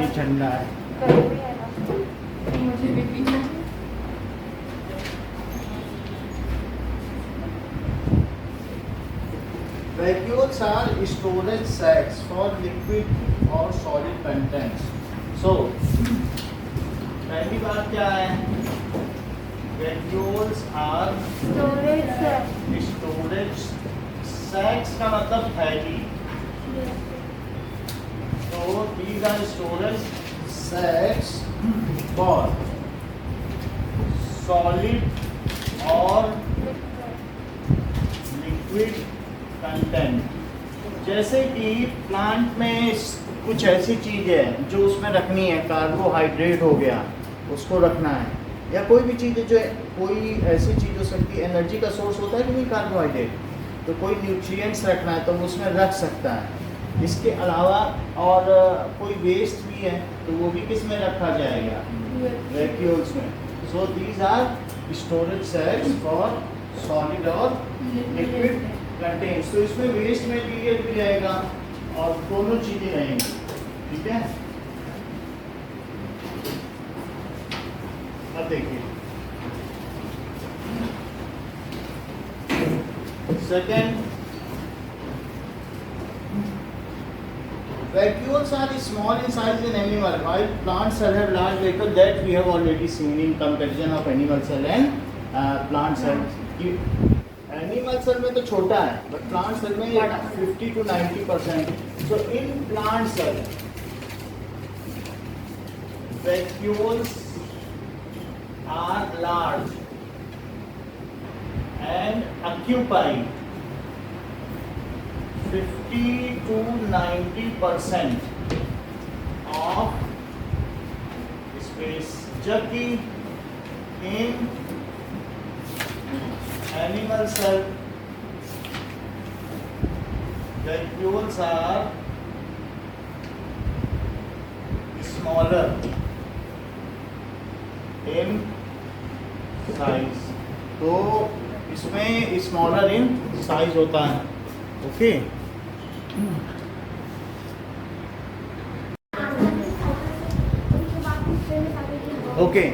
पानी ठंडा है। मुझे भी पीना है। Vacuoles are storage sacs for liquid or solid contents. So, पहली बात क्या है? Vacuoles are storage sacs का मतलब थैली। So these are storage sacs for solid or liquid content. जैसे कि प्लांट में कुछ ऐसी चीज़ है जो उसमें रखनी है, कार्बोहाइड्रेट हो गया उसको रखना है, या कोई भी चीज़ है जो कोई ऐसी चीज़ हो सकती है, एनर्जी का सोर्स होता है कि नहीं कार्बोहाइड्रेट, तो कोई न्यूट्रिएंट्स रखना है तो वो उसमें रख सकता है। इसके अलावा और कोई वेस्ट भी है तो वो भी किस में रखा जाएगा? वैक्यूल्स में। So these are storage sacs for solid और लिक्विड कंटेन्स। तो इसमें वेस्ट मटेरियल भी रहेगा और दोनों चीजें रहेंगी, ठीक है। अब देखिए second, vacuoles are small in size in animal, while plant cell have large vacuole that we have already seen in comparison of animal cell and plant cell. Animal cell में तो छोटा है, बट प्लांट सेल में 50 to 90%. So in plant cell vacuoles are large and occupy 50 to 90% of space, जबकि इन animal cell vacuoles are smaller in size, तो इसमें smaller in size होता है। Okay okay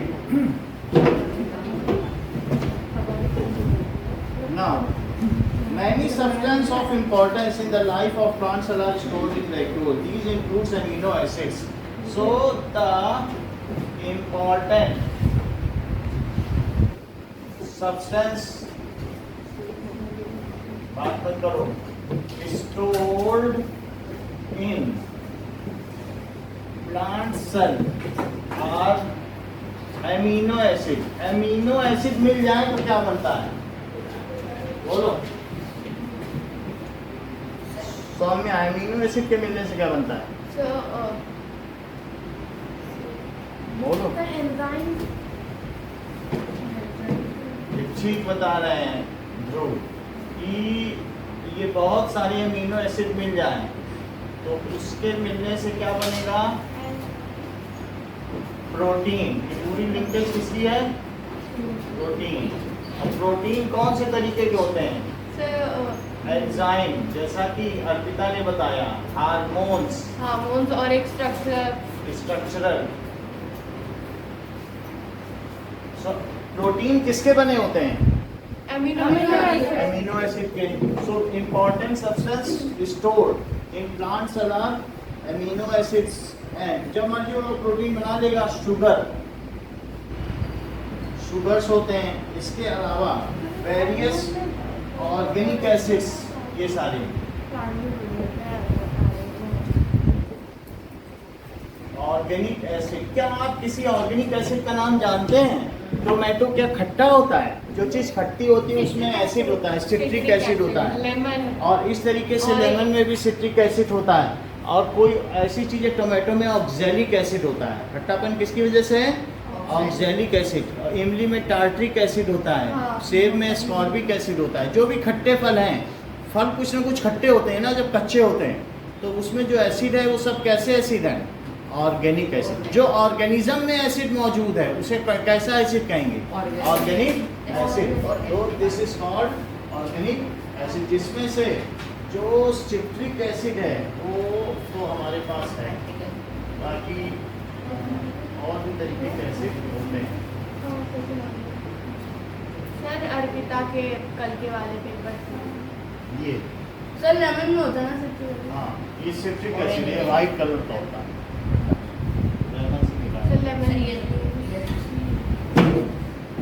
Now, many substances of importance in the life of plants are stored in vacuole. These includes amino acids. So the important substance, बात मत करो, stored in plant cell are amino acid. Amino acid मिल जाए तो क्या बनता है? बोलो। सौम्य, amino acid के मिलने से क्या बनता है? बोलो। ठीक बता रहे हैं ध्रुव कि ये बहुत सारे अमीनो एसिड मिल जाए तो उसके मिलने से क्या बनेगा? प्रोटीन। पूरी लिंकेज किसकी है? प्रोटीन। प्रोटीन कौन से तरीके के होते हैं? एंजाइम, जैसा कि अर्पिता ने बताया, हार्मोन्स और एक स्ट्रक्चरल। प्रोटीन किसके बने होते हैं? अमीनो एसिड के। So important substance stored in plant cell are amino acids, and जब मर्जी वो प्रोटीन बना लेगा, शुगर्स होते हैं। इसके अलावा वेरियस ऑर्गेनिक एसिड्स, ये सारे ऑर्गेनिक एसिड। क्या आप किसी ऑर्गेनिक एसिड का नाम जानते हैं? टोमेटो क्या खट्टा होता है? जो चीज़ खट्टी होती है उसमें एसिड होता है, सिट्रिक एसिड होता है। लेमन। और इस तरीके से लेमन में भी सिट्रिक एसिड होता है। और कोई ऐसी चीज़ है टोमेटो में ऑक्जेलिक एसिड होता है। खट्टापन किसकी वजह से है? Oxalic acid. इमली में टार्ट्रिक एसिड होता है। सेब में स्कॉर्बिक एसिड होता है। जो भी खट्टे फल हैं, फल कुछ ना कुछ खट्टे होते हैं ना जब कच्चे होते हैं, तो उसमें जो एसिड है वो सब कैसे एसिड है? Organic acid. जो ऑर्गेनिज्म में एसिड मौजूद है उसे कैसा एसिड कहेंगे? Organic acid. तो this is called organic acid, जिसमें से जो सिट्रिक एसिड है वो तो हमारे पास है, बाकी और भी तरीके के एसिड होते हैं। सर अर्पिता के कल के वाले पेपर ये सर लेमन में होता है ना सर? हाँ, ये सिट्रिक एसिड है, वाइट कलर का होता है। लेमन से निकाला। Sir lemon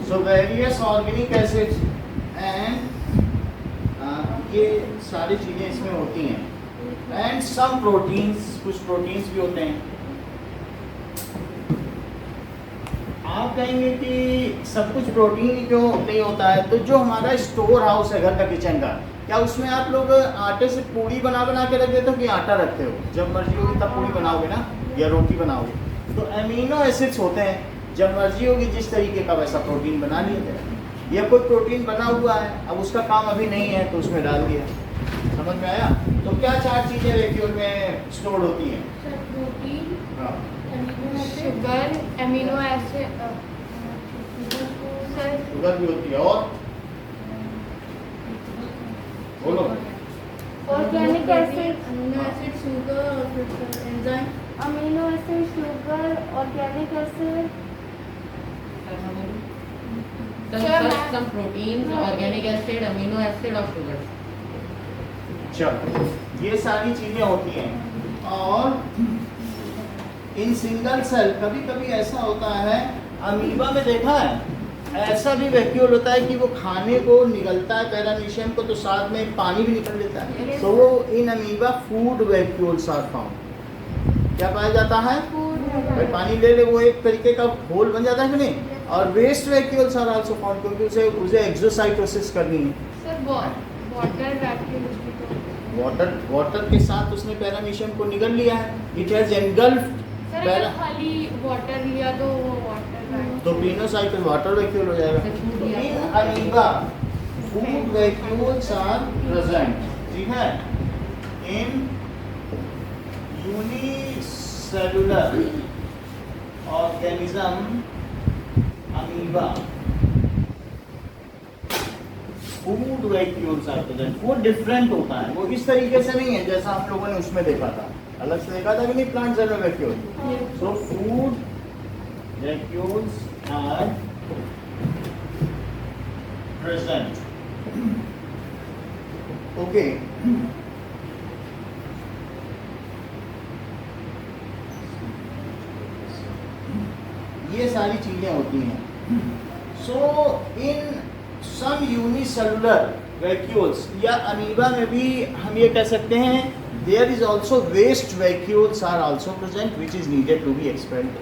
So various organic acids and ये सारी चीज़ें इसमें होती हैं and some proteins, कुछ प्रोटीन्स भी होते हैं। आप कहेंगे कि सब कुछ प्रोटीन ही क्यों नहीं होता है, तो जो हमारा स्टोर हाउस है घर का, किचन का, क्या उसमें आप लोग आटे से पूड़ी बना बना के रख देते हो कि आटा रखते हो? जब मर्जी होगी तब पूड़ी बनाओगे ना, या रोटी बनाओगे। तो अमीनो एसिड्स होते हैं, जब मर्जी होगी जिस तरीके का वैसा प्रोटीन बना लिए। या कोई प्रोटीन बना हुआ है, अब उसका काम अभी नहीं है तो उसमें डाल दिया। समझ में आया? तो क्या चार चीज़ें वैक्यूल में स्टोर होती हैं? सर प्रोटीन, हाँ, sugar, amino acid, sir sugar भी होती है, और बोलो। Organic acid, amino acid, sugar और फिर enzyme. Amino acid, sugar, organic acid, some proteins, organic acid, amino acid और sugar। चलो, ये सारी चीजें होती हैं। और इन सिंगल सेल कभी कभी ऐसा होता है, अमीबा में देखा है, ऐसा भी वैक्यूल होता है कि वो खाने को निगलता है पैरामीशियम को, तो साथ में पानी भी निकल लेता है। तो वो in amoeba food vacuoles are found. क्या पाया जाता है? भाई पानी ले ले, वो एक तरीके का होल बन जाता है कि नहीं। और waste vacuoles are also found, क्योंकि उसे एक्सोसाइटोसिस करनी है। सर वाटर वैक्यूम तो वाटर के साथ उसने पैरामीशियम को निगल लिया है। इट हैज एनगल्फ्ड सर अगर खाली वाटर लिया तो वो वाटर तो पिनोसाइट वाटर वैक्यूल हो जाएगा। तो in amoeba food vacuoles are present, ठीक है, in unicellular organism amoeba food vacuoles are present. वो डिफरेंट होता है, वो इस तरीके से नहीं है जैसा हम लोगों ने उसमें देखा था, अलग से देखा था कि नहीं, प्लांट सेल में vacuole. So food vacuoles are present. Okay. ये सारी चीजें होती हैं। So in some unicellular vacuoles या अमीबा में भी हम ये कह सकते हैं, there is also waste vacuoles are also present which is needed to be expelled.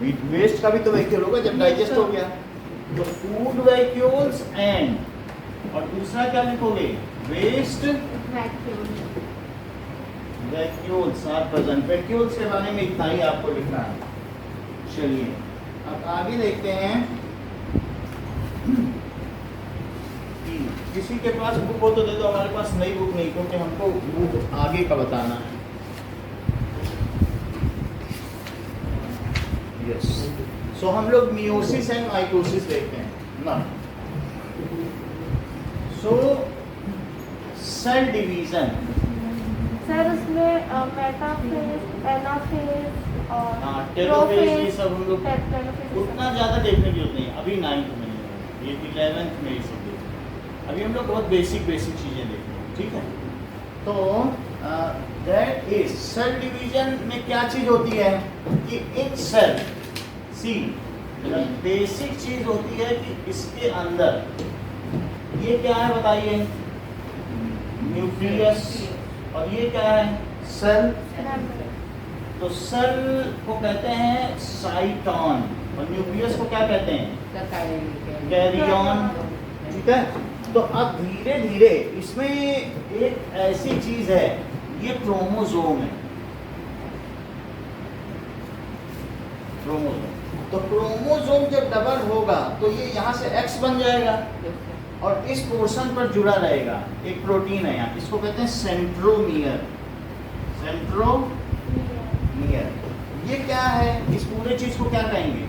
Waste का भी तो वैक्यूल होगा जब डाइजेस्ट हो गया। तो फूड वैक्यूल्स एंड, और दूसरा क्या लिखोगे? Waste vacuoles are present. Vacuoles के बारे में इतना ही आपको लिखना है। चलिए अब आगे देखते हैं। किसी के पास बुक हो तो दे दो, हमारे पास नई बुक नहीं, क्योंकि हमको बुक आगे का बताना है। सो हम लोग मियोसिस एंड माइटोसिस देखते हैं ना। सो सेल डिवीजन, सर उसमें मेटाफेज, एनाफेज और टेलोफेज, ये सब हम लोग टेलोफेज उतना ज़्यादा देखने की जरूरत नहीं। अभी 9th में है, ये 11th में ये सब देखते। अभी हम लोग बहुत बेसिक चीज़ें देखते हैं, ठीक है। तो दैट इज सेल डिवीजन में क्या चीज़ होती है कि इन सेल सी बेसिक चीज होती है कि इसके अंदर ये क्या है बताइए? न्यूक्लियस। और ये क्या है? सेल। तो सेल को कहते हैं साइटॉन, और न्यूक्लियस को क्या कहते हैं? कैरियन, ठीक है। तो अब धीरे धीरे इसमें एक ऐसी चीज है, ये क्रोमोसोम है। क्रोमोसोम, तो क्रोमोसोम जब डबल होगा तो ये यहाँ से X बन जाएगा और इस पोर्शन पर जुड़ा रहेगा। एक प्रोटीन है यहाँ, इसको कहते हैं सेंट्रोमियर। सेंट्रोमियर ये क्या है? इस पूरे चीज को क्या कहेंगे?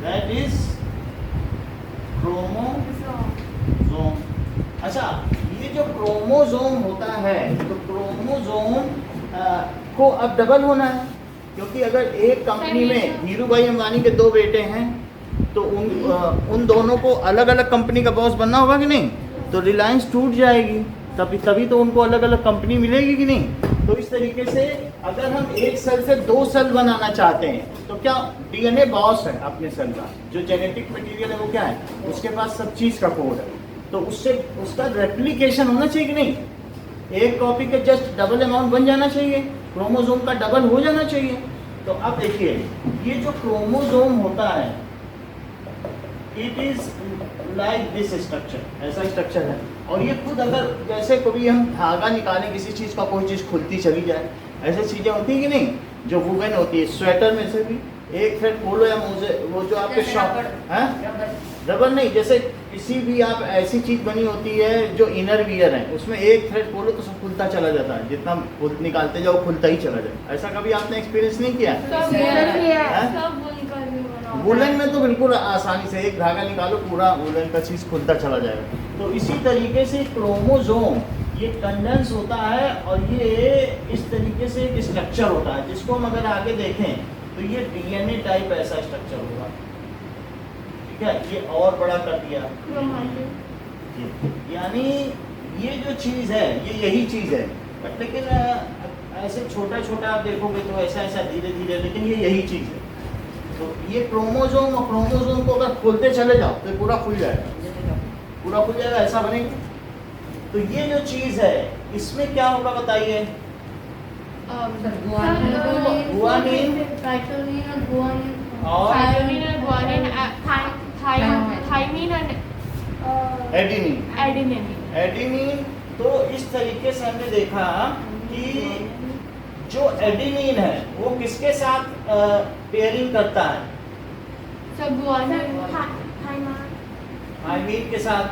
That is chromosome. अच्छा, ये जो क्रोमोसोम होता है, तो क्रोमोसोम को अब डबल होना है, क्योंकि अगर एक कंपनी में धीरू भाई अंबानी के 2 बेटे हैं तो उन दोनों को अलग अलग कंपनी का बॉस बनना होगा कि नहीं, तो रिलायंस टूट जाएगी, तभी तो उनको अलग अलग कंपनी मिलेगी कि नहीं। तो इस तरीके से अगर हम एक सेल से 2 सेल बनाना चाहते हैं तो क्या डीएनए बॉस है अपने सेल का, जो जेनेटिक मटेरियल है वो क्या है, उसके पास सब चीज का कोड है, तो उससे उसका रेप्लिकेशन होना चाहिए कि नहीं। एक कॉपी के जस्ट डबल अमाउंट बन जाना चाहिए, क्रोमोसोम का डबल हो जाना चाहिए। तो अब देखिए ये जो क्रोमोसोम होता है it is like this structure, ऐसा स्ट्रक्चर है। और ये खुद अगर जैसे कभी हम धागा निकालें किसी चीज़ का, कोई चीज़ खुलती चली जाए, ऐसी चीज़ें होती है कि नहीं, जो वुवन होती है, स्वेटर में से भी एक थ्रेड खोलो या मोजे वो जो आपके शॉप है रबर नहीं, जैसे किसी भी आप ऐसी चीज़ बनी होती है जो इनर वियर है, उसमें एक थ्रेड खोलो तो सब खुलता चला जाता है, जितना निकालते जाओ खुलता ही चला जाए। ऐसा कभी आपने एक्सपीरियंस नहीं किया? वुलन में तो बिल्कुल आसानी से एक धागा निकालो पूरा वुलन का चीज़ खुलता चला जाएगा। तो इसी तरीके से क्रोमोसोम ये कंडेंस होता है और ये इस तरीके से एक स्ट्रक्चर होता है, जिसको हम अगर आगे देखें तो ये डीएनए टाइप ऐसा स्ट्रक्चर होगा। ठीक है, ये और बड़ा कर दिया, यानी ये जो चीज़ है ये यही चीज़ है, बट लेकिन ऐसे छोटा छोटा आप देखोगे तो ऐसा ऐसा धीरे धीरे, लेकिन ये यही चीज़ है। तो ये क्रोमोसोम और क्रोमोसोम को अगर खोलते चले जाओ तो पूरा खुल जाएगा, पूरा खुल जाएगा, ऐसा बनेगा। तो ये जो चीज़ है इसमें क्या होगा बताइए? guanine और thymine and guanine, thymine and adenine. adenine. Adenine, तो इस तरीके से हमने देखा कि जो एडेनिन है वो किसके साथ पेयरिंग करता है? सब guanine, थायमीन के साथ।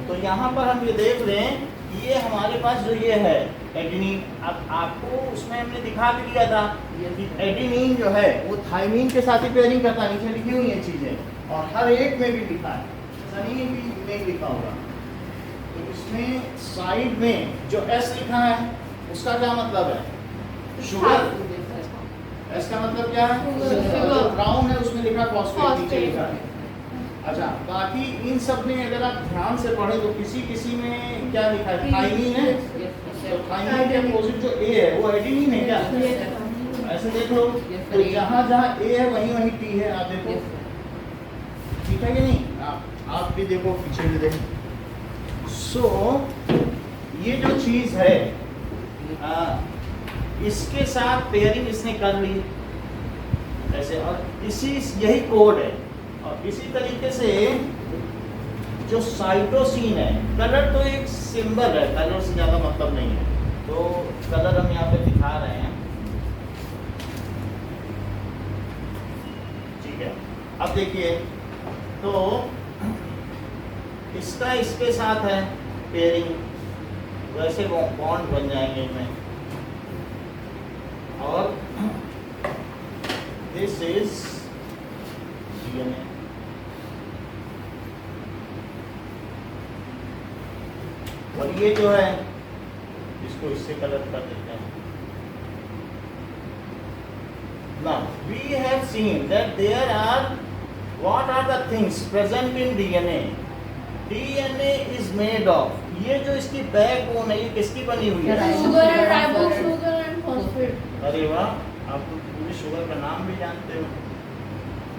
तो यहाँ पर हम ये देख रहे हैं ये हमारे पास जो ये है एडेनिन, अब आपको उसमें हमने दिखा भी दिया था कि एडेनिन जो है वो थायमीन के साथ ही पेयरिंग करता है, नीचे लिखी हुई है चीज़ें और हर एक में भी लिखा है, ऐसा नहीं भी नहीं लिखा होगा। तो इसमें साइड में जो एस लिखा है उसका क्या मतलब है? शुगर। एस का मतलब क्या है? जो ब्राउन है उसमें लिखा फॉस्फेट, नीचे लिखा है। अच्छा, बाकी इन सब में अगर आप ध्यान से पढ़ें तो किसी किसी में क्या लिखा है? थायमीन है, तो थायमीन के अपोजिट जो ए है वो एडेनिन है क्या? ऐसे देख लो, तो जहाँ जहाँ ए है वहीं वहीं टी है, आप देखो ठीक है कि नहीं? आप भी देखो, पीछे भी देखो। सो ये जो चीज़ है इसके साथ पेयरिंग इसने कर ली ऐसे, और यही कोड है। और इसी तरीके से जो साइटोसिन है, कलर तो एक सिंबल है, कलर से ज़्यादा मतलब नहीं है, तो कलर हम यहाँ पे दिखा रहे हैं। ठीक है, अब देखिए तो इसका इसके साथ है पेयरिंग, वैसे बॉन्ड बन जाएंगे इनमें, और दिस इज डीएनए। और ये जो है इसको इससे कलर कर देते हैं। Now we have seen that there are what are the things present in DNA. DNA is made of, ये जो इसकी बैकबोन है ये किसकी बनी हुई है? Sugar and ribose, sugar and phosphate. अरे वाह, आप तो पूरी शुगर का नाम भी जानते हो।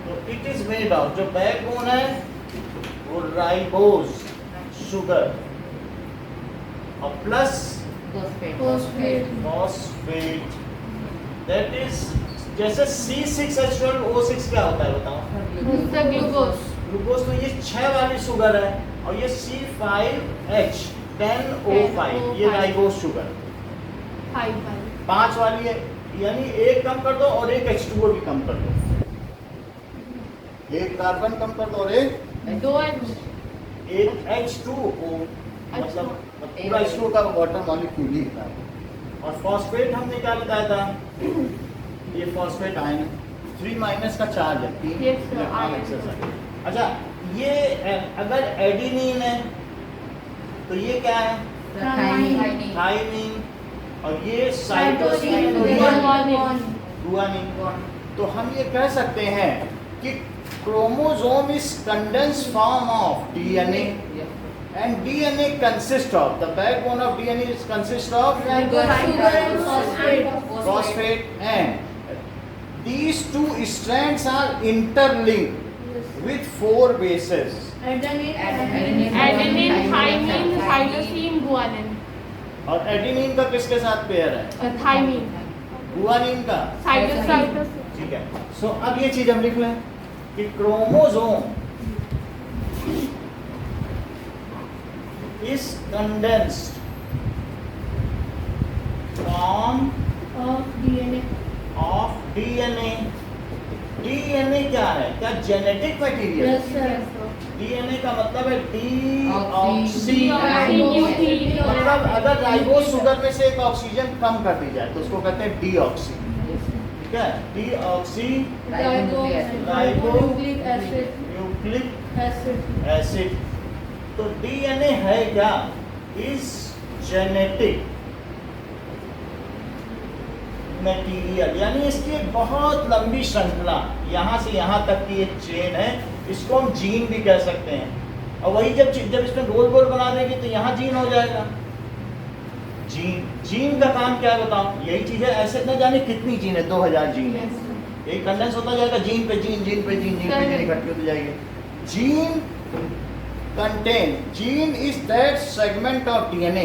तो इट इज मेड ऑफ, जो बैकबोन है वो राइबोज शुगर और प्लस फॉस्फेट, दैट इज जैसे C6H12O6 क्या होता है बताओ? ग्लूकोज। ग्लूकोज, तो ये 6 वाली शुगर है, और ये C5H10O5 ये राइबोज शुगर 5 वाली है, यानी एक कम कर दो और एक H2O भी कम कर दो, एक कार्बन कम कर दो और एक H2O, मतलब पूरा H2O का वाटर मॉलिक्यूल ही है। और फॉस्फेट हमने क्या बताया था? ये फॉस्फेट आयन 3- का चार्ज है, 3 इलेक्ट्रॉन एक्सरसाइज। अच्छा, ये अगर एडेनिन है तो ये क्या है? थायमीन, और ये साइटोसिन, गुआनिन। तो हम ये कह सकते हैं कि chromosome is condensed form of DNA and DNA consists of the backbone of DNA is consist of phosphate and these two strands are interlinked with 4 bases. Adenine, thymine, cytosine, guanine. और adenine का किसके साथ pair है? Thymine, guanine का। cytosine. ठीक है। सो अब ये चीज हम लिख लें कि chromosome is condensed form of DNA. of DNA. DNA क्या है? क्या genetic material? Yes, sir. DNA का मतलब है डीऑक्सी। Deoxynucleic मतलब अगर राइबोस शुगर में से एक ऑक्सीजन कम कर दी जाए तो उसको कहते हैं डीऑक्सी। ठीक है, deoxy Ribonucleic acid. Nucleic Acid. Acid. तो डीएनए है क्या? इज जेनेटिक मटेरियल, यानी इसकी एक बहुत लंबी श्रृंखला, यहाँ से यहाँ तक की एक चेन है, इसको हम जीन भी कह सकते हैं। और वही जब इसमें गोल गोल बना देंगे तो यहाँ जीन हो जाएगा। जीन का काम क्या है बताओ? यही चीज है, ऐसे न जाने कितनी जीन है, 2000 जीन है। यही कंडेंस होता जाएगा, जीन पे जीन, जीन पे जीन, जीन पे जीन इकट्ठी होती जाएगी। Gene is that segment of DNA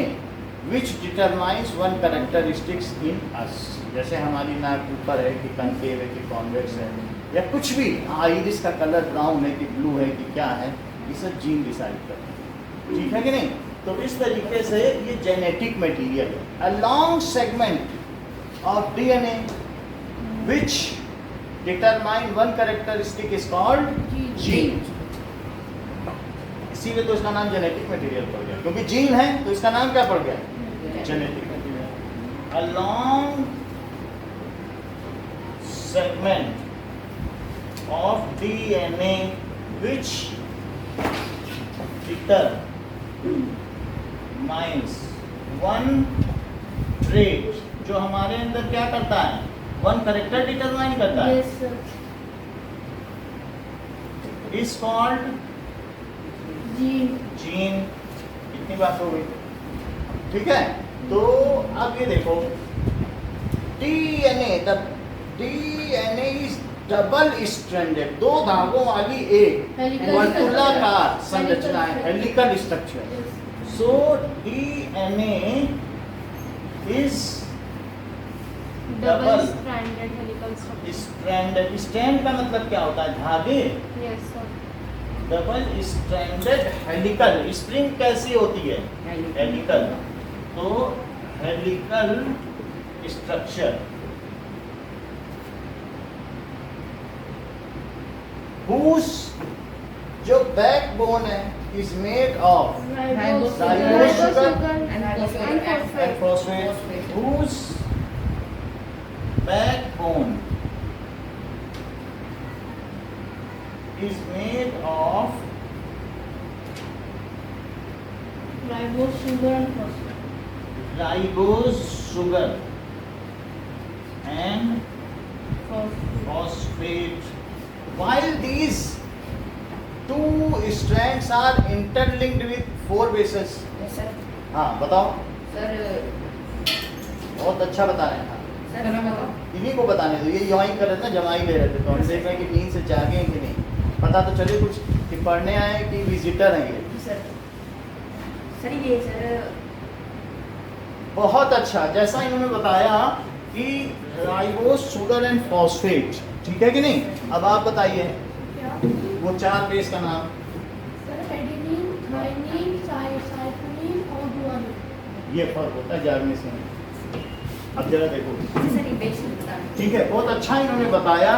which determines one characteristics in us. जैसे हमारी नाक ऊपर है कि कनकेव है कि कॉन्वेक्स है या कुछ भी, आइरिस का कलर ब्राउन है कि ब्लू है कि क्या है, ये सब जीन डिसाइड करते हैं। ठीक है कि नहीं? तो इस तरीके से ये जेनेटिक मटेरियल है। A long segment of DNA which determine one characteristic is called gene. इसीलिए तो इसका नाम जेनेटिक मटेरियल पड़ गया, क्योंकि जीन है तो इसका नाम क्या पड़ गया? Genetic material. A long segment of DNA which determines one trait, जो हमारे अंदर क्या करता है? वन करेक्टर डिटरमाइन करता है। Yes, sir. Is called Gene. Gene. कितनी बात हो गई? ठीक है, तो अब ये देखो, DNA, the DNA is double stranded, 2 धागों वाली एक Helical वर्तुलाकार structure. संरचना है, helical structure. Yes. So DNA is Double stranded helical structure. Stranded. Strand का मतलब क्या होता है? धागे। Yes, sir. Double stranded helical. Spring कैसी होती है? हेलिकल। तो हेलिकल स्ट्रक्चर हुज जो बैकबोन है is made of Ribose Ribose sugar sugar and phosphate. whose backbone is made of Ribose sugar and phosphate. ribose sugar and Phosphate. phosphate. While these 2 strands are interlinked with 4 bases. Yes, sir. हाँ बताओ, Sir, बहुत अच्छा बता रहे हैं। हाँ, sir, मैं बताऊं? इन्हीं को बताने दो, ये ज्वाइन कर रहे थे ना, जमाई ले रहे थे, तो हम देख रहे हैं कि नींद से जागे हैं कि नहीं, पता तो चले कुछ कि पढ़ने आए हैं कि विजिटर हैं ये। जी, सर। सर, ये सर बहुत अच्छा, जैसा इन्होंने बताया कि राइबोस शुगर एंड फॉस्फेट, ठीक है कि नहीं? अब आप बताइए क्या? वो 4 बेस का नाम। Sir, adenine, thymine, cytosine और guanine. ये फर्क होता है जागने से। अब जरा देखो, सर, ये बेसिक बता रहे हैं। ठीक है, बहुत अच्छा इन्होंने बताया।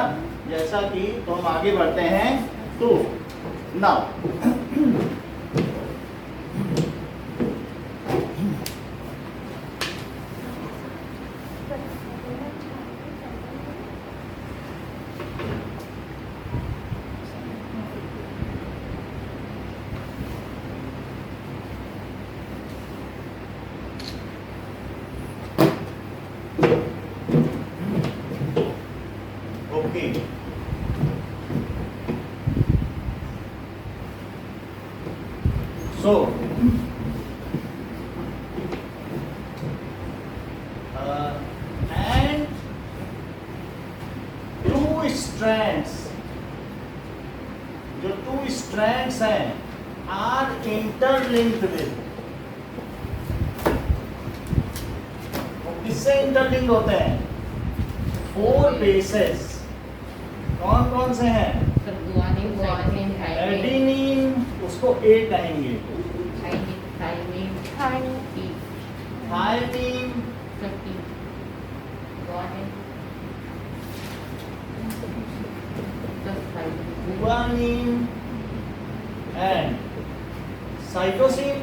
जैसा कि तो हम आगे बढ़ते हैं। तो now okay so and two strands, जो two strands हैं are interlinked with, किससे इंटरलिंक होते हैं? Four bases. कौन कौन से हैं? Sir, guanine, cytosine, thymine, adenine, उसको ए कहेंगे, thymine, Thymine. E, thymine, sir, T, guanine, sir, cytosine, guanine and cytosine.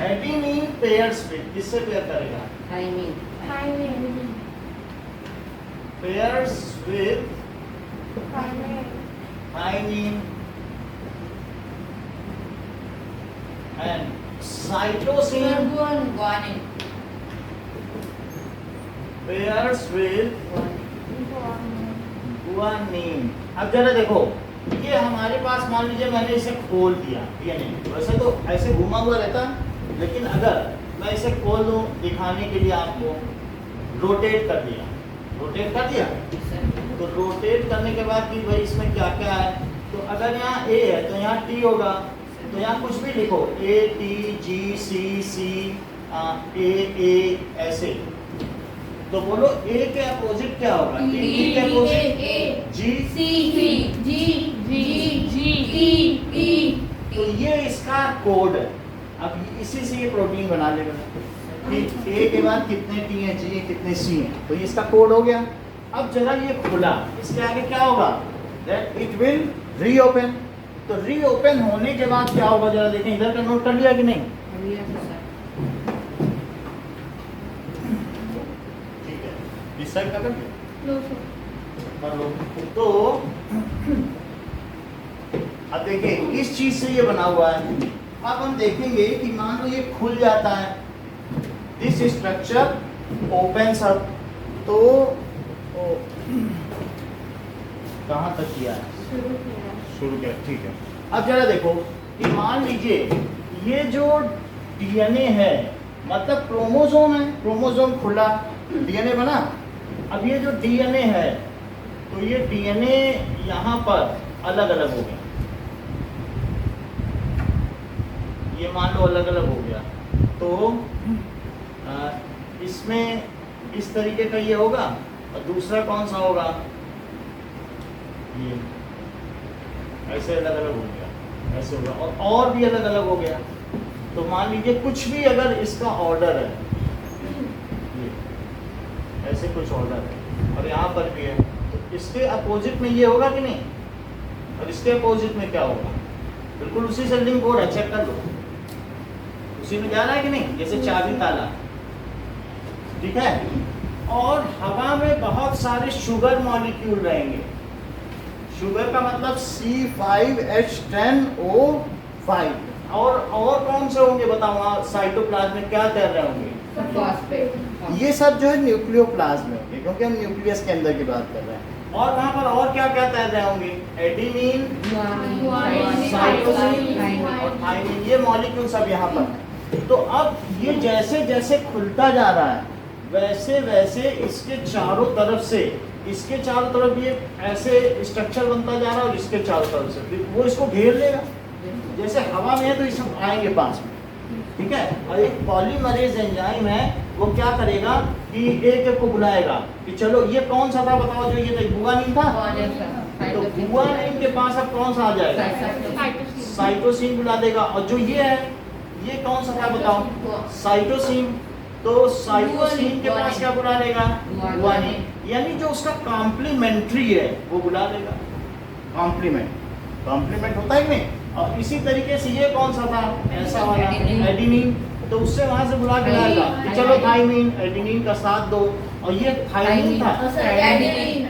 Adenine pairs with, किससे पेयर करेगा? thymine, Thymine. Pairs with Thymine. Thymine and cytosine guanine, pairs with Guanine. Guanine. अब जरा देखो, ये हमारे पास मान लीजिए मैंने इसे खोल दिया, डीएनए वैसे तो ऐसे घुमा हुआ रहता, लेकिन अगर मैं इसे खोल दूं दिखाने के लिए आपको, रोटेट कर दिया, रोटेट कर दिया, तो रोटेट करने के बाद कि भाई इसमें क्या क्या है, तो अगर यहाँ ए है तो यहाँ टी होगा, तो यहाँ कुछ भी लिखो, ए टी जी सी सी ए ऐसे, तो बोलो ए के अपोजिट क्या होगा? टी के अपोजिट जी, तो ये इसका कोड है। अब इसी से ये प्रोटीन बना लेगा कि ए के बाद कितने टी हैं, जी कितने सी हैं, तो ये इसका कोड हो गया। अब जरा ये खुला, इसके आगे क्या होगा? That it will reopen. तो रीओपन होने के बाद क्या होगा, जरा देखें, इधर का नोट कर लिया कि नहीं? ठीक है, इस साइड का कर लिया? Low, sir. कर लो। तो अब देखिए इस चीज से ये बना हुआ है। अब हम देखेंगे कि मान लो ये खुल जाता है, दिस स्ट्रक्चर ओपन्स अप, तो कहाँ तक किया है? शुरू किया. शुरू किया, ठीक है। अब जरा देखो कि मान लीजिए ये जो डीएनए है, मतलब क्रोमोसोम है, क्रोमोसोम खुला, डीएनए बना। अब ये जो डीएनए है, तो ये डीएनए यहाँ पर अलग अलग हो गया, ये मान लो अलग अलग हो गया, तो इसमें इस तरीके का ये होगा, और दूसरा कौन सा होगा? ये ऐसे अलग अलग हो गया, ऐसे होगा, और भी अलग अलग हो गया। तो मान लीजिए कुछ भी अगर इसका ऑर्डर है, ये ऐसे कुछ ऑर्डर है, और यहाँ पर भी है, तो इसके अपोजिट में ये होगा कि नहीं, और इसके अपोजिट में क्या होगा? बिल्कुल उसी से लिंक हो रहा है, चेक कर लो, उसी में जा रहा है कि नहीं, जैसे चाबी ताला, ठीक है। और हवा में बहुत सारे शुगर मॉलिक्यूल रहेंगे, शुगर का मतलब C5H10O5, और कौन से होंगे बताओ? वहाँ साइटोप्लाज्म में क्या तैर रहे होंगे? phosphate, ये सब जो है न्यूक्लियोप्लाज्म में होंगे, क्योंकि हम न्यूक्लियस के अंदर की बात कर रहे हैं। और वहाँ पर और क्या क्या तैर रहे होंगे? एडेनिन, guanine, साइटोसिन thymine, और थायमिन, ये मॉलिक्यूल सब यहाँ पर हैं। तो अब ये जैसे जैसे खुलता जा रहा है, वैसे वैसे इसके चारों तरफ से, इसके चारों तरफ ये ऐसे स्ट्रक्चर बनता जा रहा है, और इसके चारों तरफ से वो इसको घेर लेगा। जैसे हवा में है तो ये सब आएंगे पास में, ठीक है। और एक पॉलीमरेज एंजाइम है, वो क्या करेगा कि एक एक को बुलाएगा कि चलो ये कौन सा था बताओ, जो ये गुआनिन था, तो गुआनिन के पास अब कौन सा आ जाएगा? साइटोसिन बुला देगा। और जो ये है, ये कौन सा था बताओ? साइटोसिन। तो साइटोसिन के पास क्या बुला लेगा? गुआनिन। यानी जो उसका कॉम्प्लीमेंट्री है वो बुला लेगा, कॉम्प्लीमेंट होता है कि नहीं। और इसी तरीके से ये कौन सा था? ऐसा वाला एडेनिन, तो उससे वहां से बुला के लाएगा कि चलो थायमिन, एडेनिन का साथ दो, और ये थायमिन था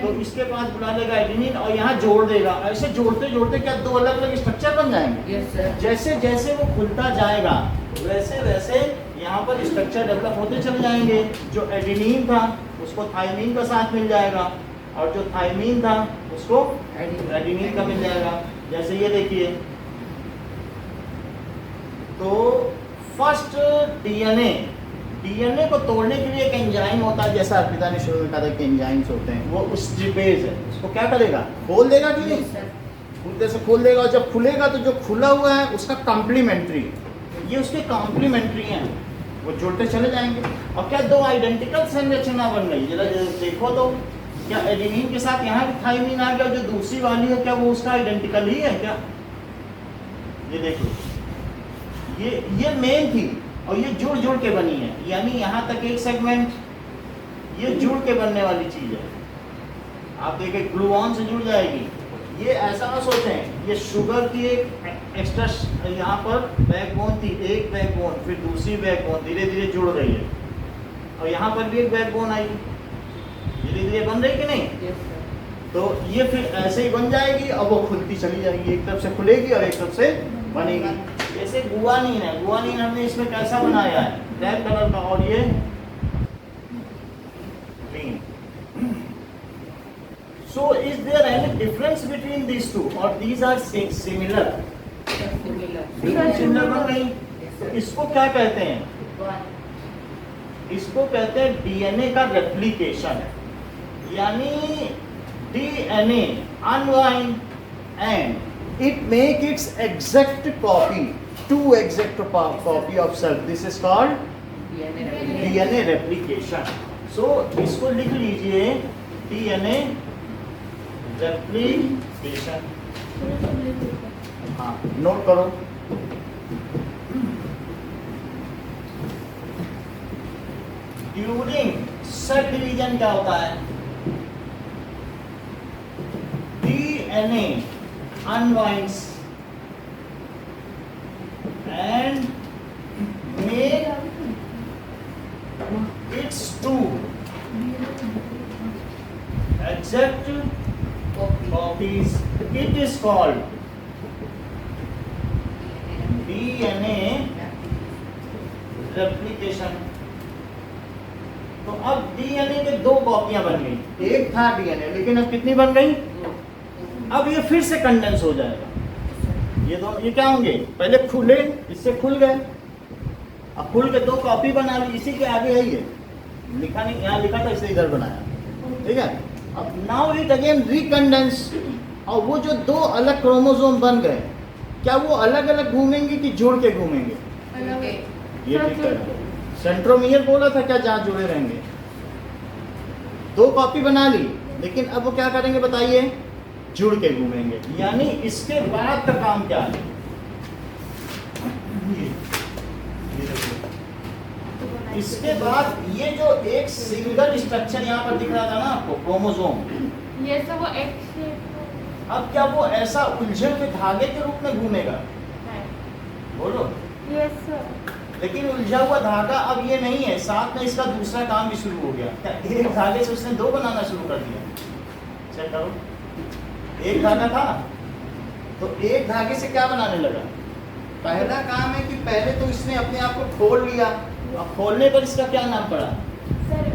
तो इसके पास बुला लेगा एडेनिन, और यहाँ जोड़ देगा। ऐसे जोड़ते जोड़ते क्या दो अलग अलग स्ट्रक्चर बन जाएंगे। Yes, sir. जैसे जैसे वो खुलता जाएगा, वैसे वैसे यहाँ पर स्ट्रक्चर डेवलप होते चले जाएंगे। जो एडेनिन था उसको थायमीन का साथ मिल जाएगा, और जो थायमीन था उसको एडेनिन का मिल जाएगा। जैसे ये देखिए, तो फर्स्ट डीएनए को तोड़ने के लिए एक एंजाइम होता है, जैसा अर्पिता ने शुरू में कहा था कि एंजाइम्स होते हैं, वो उस बेस है, उसको क्या करेगा, खोल देगा कि नहीं, खुलते से खोल देगा, और जब खुलेगा तो जो खुला हुआ है उसका कॉम्प्लीमेंट्री, ये उसके कॉम्प्लीमेंट्री हैं, वो जुड़ते चले जाएंगे। और क्या दो आइडेंटिकल संरचना बन गई, जरा देखो तो, क्या एडेनिन के साथ यहाँ भी थायमीन आ गया, जो दूसरी वाली है क्या वो उसका आइडेंटिकल ही है क्या? ये देखो, ये मेन थी और ये जुड़ जुड़ के बनी है, यानी यहाँ तक एक सेगमेंट, ये जुड़ के बनने वाली चीज है। आप देखें ग्लूऑन से जुड़ जाएगी। ये ऐसा ना सोचें, ये शुगर की एक एक्स्ट्रा यहाँ पर बैकबोन थी, एक बैकबोन, फिर दूसरी बैकबोन, धीरे धीरे जुड़ रही है, और यहाँ पर भी एक बैकबोन आई, धीरे धीरे बन रही कि नहीं? Yes, sir. तो ये फिर ऐसे ही बन जाएगी और वो खुलती चली जाएगी, एक तरफ से खुलेगी और एक तरफ से बनेगी। जैसे गुआनिन है, गुआनिन हमने इसमें कैसा बनाया है, रेड कलर का, और ये green. So is there any difference between these two, or these are similar? Similar. बिल्कुल सिमिलर बन गई। Yes, तो sir. इसको क्या कहते हैं? One. इसको कहते हैं डीएनए का रेप्लिकेशन, यानी DNA unwind and it make its exact copy, two exact copy of self, this is called DNA replication. DNA replication. So इसको लिख लीजिए, डीएनए रेप्लिकेशन। हाँ, नोट करो। ड्यूरिंग सब डिवीजन क्या होता है, DNA unwinds and make its two exact copies. It is called DNA replication. तो अब डीएनए के दो कॉपियां बन गई, एक था डीएनए, लेकिन अब कितनी बन गई, अब ये फिर से कंडेंस हो जाएगा। ये दोनों, ये क्या होंगे, पहले खुले, इससे खुल गए, अब खुल के दो कॉपी बना ली, इसी के आगे है ये लिखा नहीं, यहाँ लिखा था इसे इधर बनाया, ठीक है। अब नाउ इट अगेन रिकंडेंस, और वो जो दो अलग क्रोमोसोम बन गए, क्या वो अलग अलग घूमेंगे कि जुड़ के घूमेंगे? अलग है। ये ठीक है, सेंट्रोमियर बोला था क्या, जहाँ जुड़े रहेंगे। दो कॉपी बना ली, लेकिन अब वो क्या करेंगे बताइए, जुड़ के घूमेंगे। यानी इसके बाद का काम क्या है, ये देखो, इसके बाद ये जो एक सिंगल स्ट्रक्चर यहाँ पर दिख रहा था ना आपको, क्रोमोसोम, ये सब वो एक्स अब क्या वो ऐसा उलझे हुए धागे के रूप में घूमेगा? है। बोलो। Yes sir. लेकिन उलझा हुआ धागा अब ये नहीं है, साथ में इसका दूसरा काम भी शुरू हो गया। क्या एक धागे से उसने दो बनाना शुरू कर दिया? चेक करो, एक धागा था तो एक धागे से क्या बनाने लगा? पहला काम है कि पहले तो इसने अपने आप को खोल लिया, अब खोलने पर इसका क्या नाम पड़ा? Sir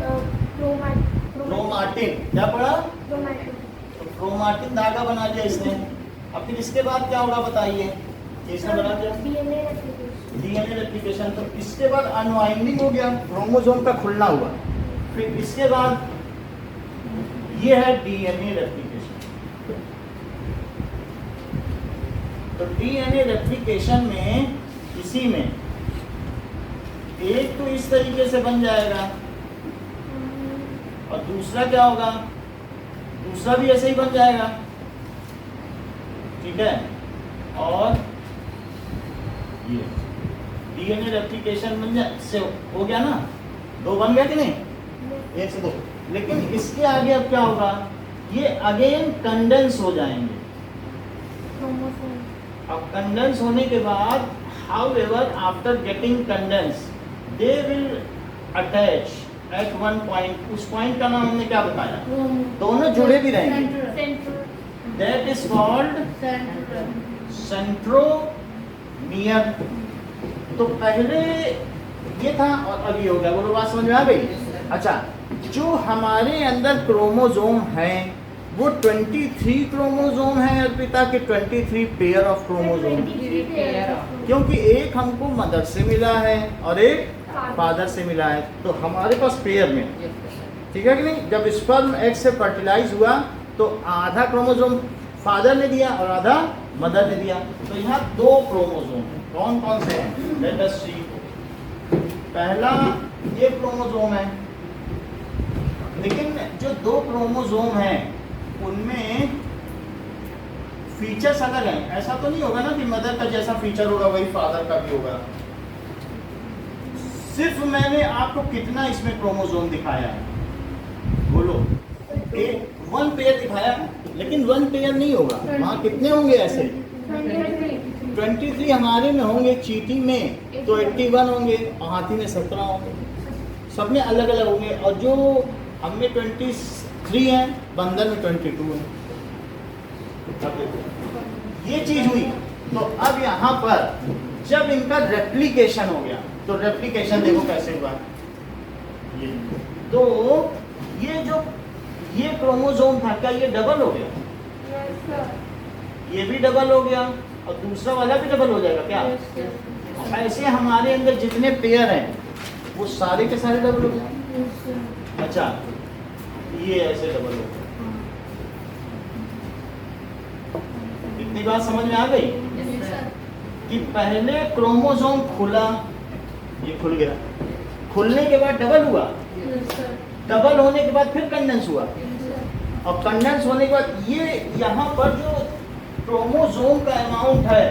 chromatin. क्या पड़ा? क्रोमैटिन। तो क्रोमाटिन धागा बना दिया इसने। अब फिर इसके बाद क्या होगा बताइए? इसने बना दिया डीएनए रेप्लिकेशन। DNA replication. तो इसके बाद अनवाइंडिंग हो गया, क्रोमोसोम का खुलना हुआ। फिर इसके बाद ये है डीएनए रेप्लिकेशन। तो डीएनए रेप्लिकेशन में, इसी में एक तो इस तरीके से बन जाएगा और दूसरा क्या होगा? दूसरा भी ऐसे ही बन जाएगा, ठीक है। और ये डीएनए रेप्लिकेशन बन जाए से हो गया ना, दो बन गया कि नहीं? एक से दो। लेकिन इसके आगे अब क्या होगा? ये अगेन कंडेंस हो जाएंगे। क्रोमोसोम। अब कंडेंस होने के बाद, however after getting condensed they will attach at one point। उस पॉइंट का नाम हमने क्या बताया? दोनों जुड़े भी रहेंगे, central. that is called central. Centromere. तो पहले ये था और अब ये हो गया। बोलो बात समझ में आ गई? अच्छा, जो हमारे अंदर क्रोमोसोम है वो 23 क्रोमोसोम है अर्पिता के 23 पेयर ऑफ क्रोमोसोम, क्योंकि एक हमको मदर से मिला है और एक फादर से मिला है, तो हमारे पास पेयर में, ठीक है कि नहीं? जब स्पर्म एग से फर्टिलाइज हुआ तो आधा क्रोमोसोम फादर ने दिया और आधा मदर ने दिया, तो यहाँ 2 क्रोमोसोम हैं। कौन कौन से हैं? लेट अस सी। पहला ये क्रोमोसोम है, लेकिन जो 2 क्रोमोसोम हैं उनमें फीचर्स अलग हैं। ऐसा तो नहीं होगा ना कि मदर का जैसा फीचर होगा वही फादर का भी होगा। सिर्फ मैंने आपको कितना इसमें क्रोमोसोम दिखाया है? बोलो। 1 पेयर दिखाया है, लेकिन 1 पेयर नहीं होगा, वहाँ कितने होंगे ऐसे? 23 हमारे में होंगे, चींटी में तो 81 होंगे और हाथी में 17 होंगे, सब में अलग अलग होंगे। और जो हम में 23 हैं, बंदर में 22 है। अब देखो ये चीज हुई। तो अब यहाँ पर जब इनका रेप्लिकेशन हो गया, तो रेप्लिकेशन देखो कैसे हुआ। ये तो ये क्रोमोसोम था, क्या ये डबल हो गया? Yes sir. ये भी डबल हो गया और दूसरा वाला भी डबल हो जाएगा क्या? ऐसे हमारे अंदर जितने पेयर हैं वो सारे के सारे डबल हो गए। अच्छा, ये ऐसे डबल हो गए। इतनी बात समझ में आ गई कि पहले क्रोमोसोम खुला, ये खुल गया, खुलने के बाद डबल हुआ, डबल होने के बाद फिर कंडेंस हुआ, और कंडेंस होने के बाद ये यहाँ पर जो क्रोमोसोम का अमाउंट है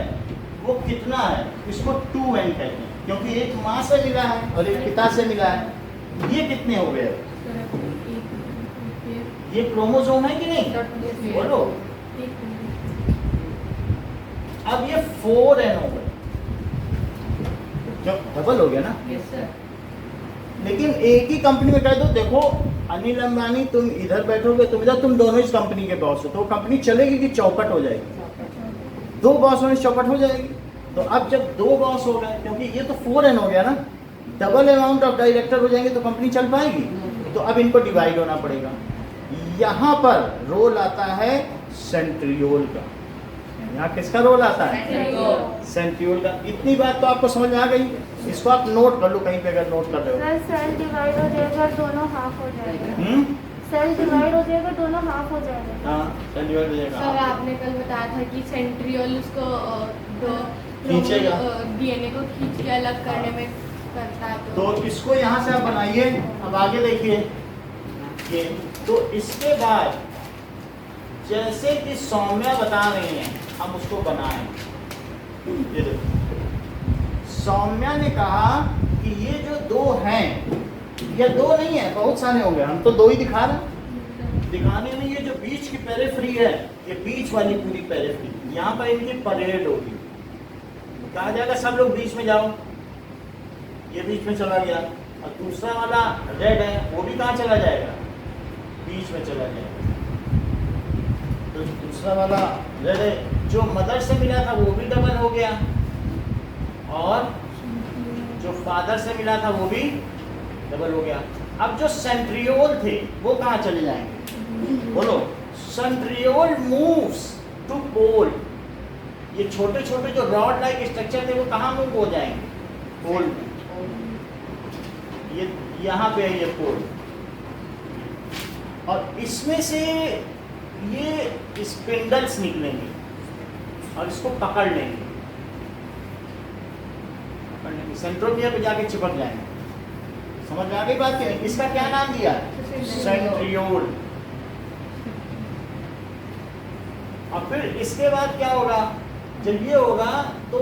वो कितना है? इसको 2n कहते हैं, क्योंकि एक माँ से मिला है और एक पिता से मिला है। ये कितने हो गए? ये क्रोमोसोम है कि नहीं? बोलो। अब ये 4n हो गए, जब डबल हो गया ना। लेकिन एक ही कंपनी में कह दो, देखो अनिल अंबानी तुम इधर बैठोगे, तुम इधर, तुम दोनों इस कंपनी के बॉस हो, तो कंपनी चलेगी कि चौपट हो जाएगी? 2 बॉस होने चौपट हो जाएगी। तो अब जब 2 बॉस हो गए, क्योंकि ये तो 4n हो गया ना, डबल अमाउंट ऑफ डायरेक्टर हो जाएंगे तो कंपनी चल पाएगी। तो अब इनको डिवाइड होना पड़ेगा। यहाँ पर रोल आता है सेंट्रियोल का। यहाँ किसका रोल आता है? सेंट्रियोल का। इतनी बात तो आपको समझ में आ गई। इसको आप नोट कर लो कहीं पे, अगर नोट कर रहे हो। सर सेल डिवाइड हो जाएगा, दोनों हाफ हो जाएगा। सेल डिवाइड हो जाएगा, दोनों हाफ हो जाएगा। हाँ, सेल डिवाइड हो जाएगा। सर आपने कल बताया था कि सेंट्रियोल उसको खींचेगा, डीएनए को खींच के अलग करने में करता है। तो इसको यहाँ से आप बनाइए। अब आगे देखिए ये, तो इसके बाद जैसे कि सौम्या बता रही हैं, हम उसको बनाएं। ये देखो, सौम्या ने कहा कि ये जो 2 हैं, ये 2 नहीं है, बहुत सारे होंगे, हम तो 2 ही दिखा रहे हैं। दिखाने में ये जो बीच की पेरिफेरी है, ये बीच वाली पूरी पेरिफेरी, यहाँ पर इनकी परेड होगी। कहा जाएगा सब लोग बीच में जाओ, ये बीच में चला गया, और दूसरा वाला रेड है वो भी कहाँ चला जाएगा? बीच में चला जाएगा। तो दूसरा वाला रेड है जो मदर से मिला था वो भी डबल हो गया, और जो फादर से मिला था वो भी डबल हो गया। अब जो सेंट्रियोल थे वो कहाँ चले जाएंगे? बोलो। सेंट्रियोल मूव्स टू पोल। ये छोटे छोटे जो रॉड लाइक स्ट्रक्चर थे वो कहाँ मूव हो जाएंगे? पोल में। ये यहाँ पे है ये पोल, और इसमें से ये स्पिंडल्स निकलेंगे और इसको पकड़ लेंगे, सेंट्रोमियर पे जाके चिपक जाएंगे। समझ में आ गई बात? क्या इसका क्या नाम दिया? सेंट्रियोल। और फिर इसके बाद क्या होगा? जब ये होगा तो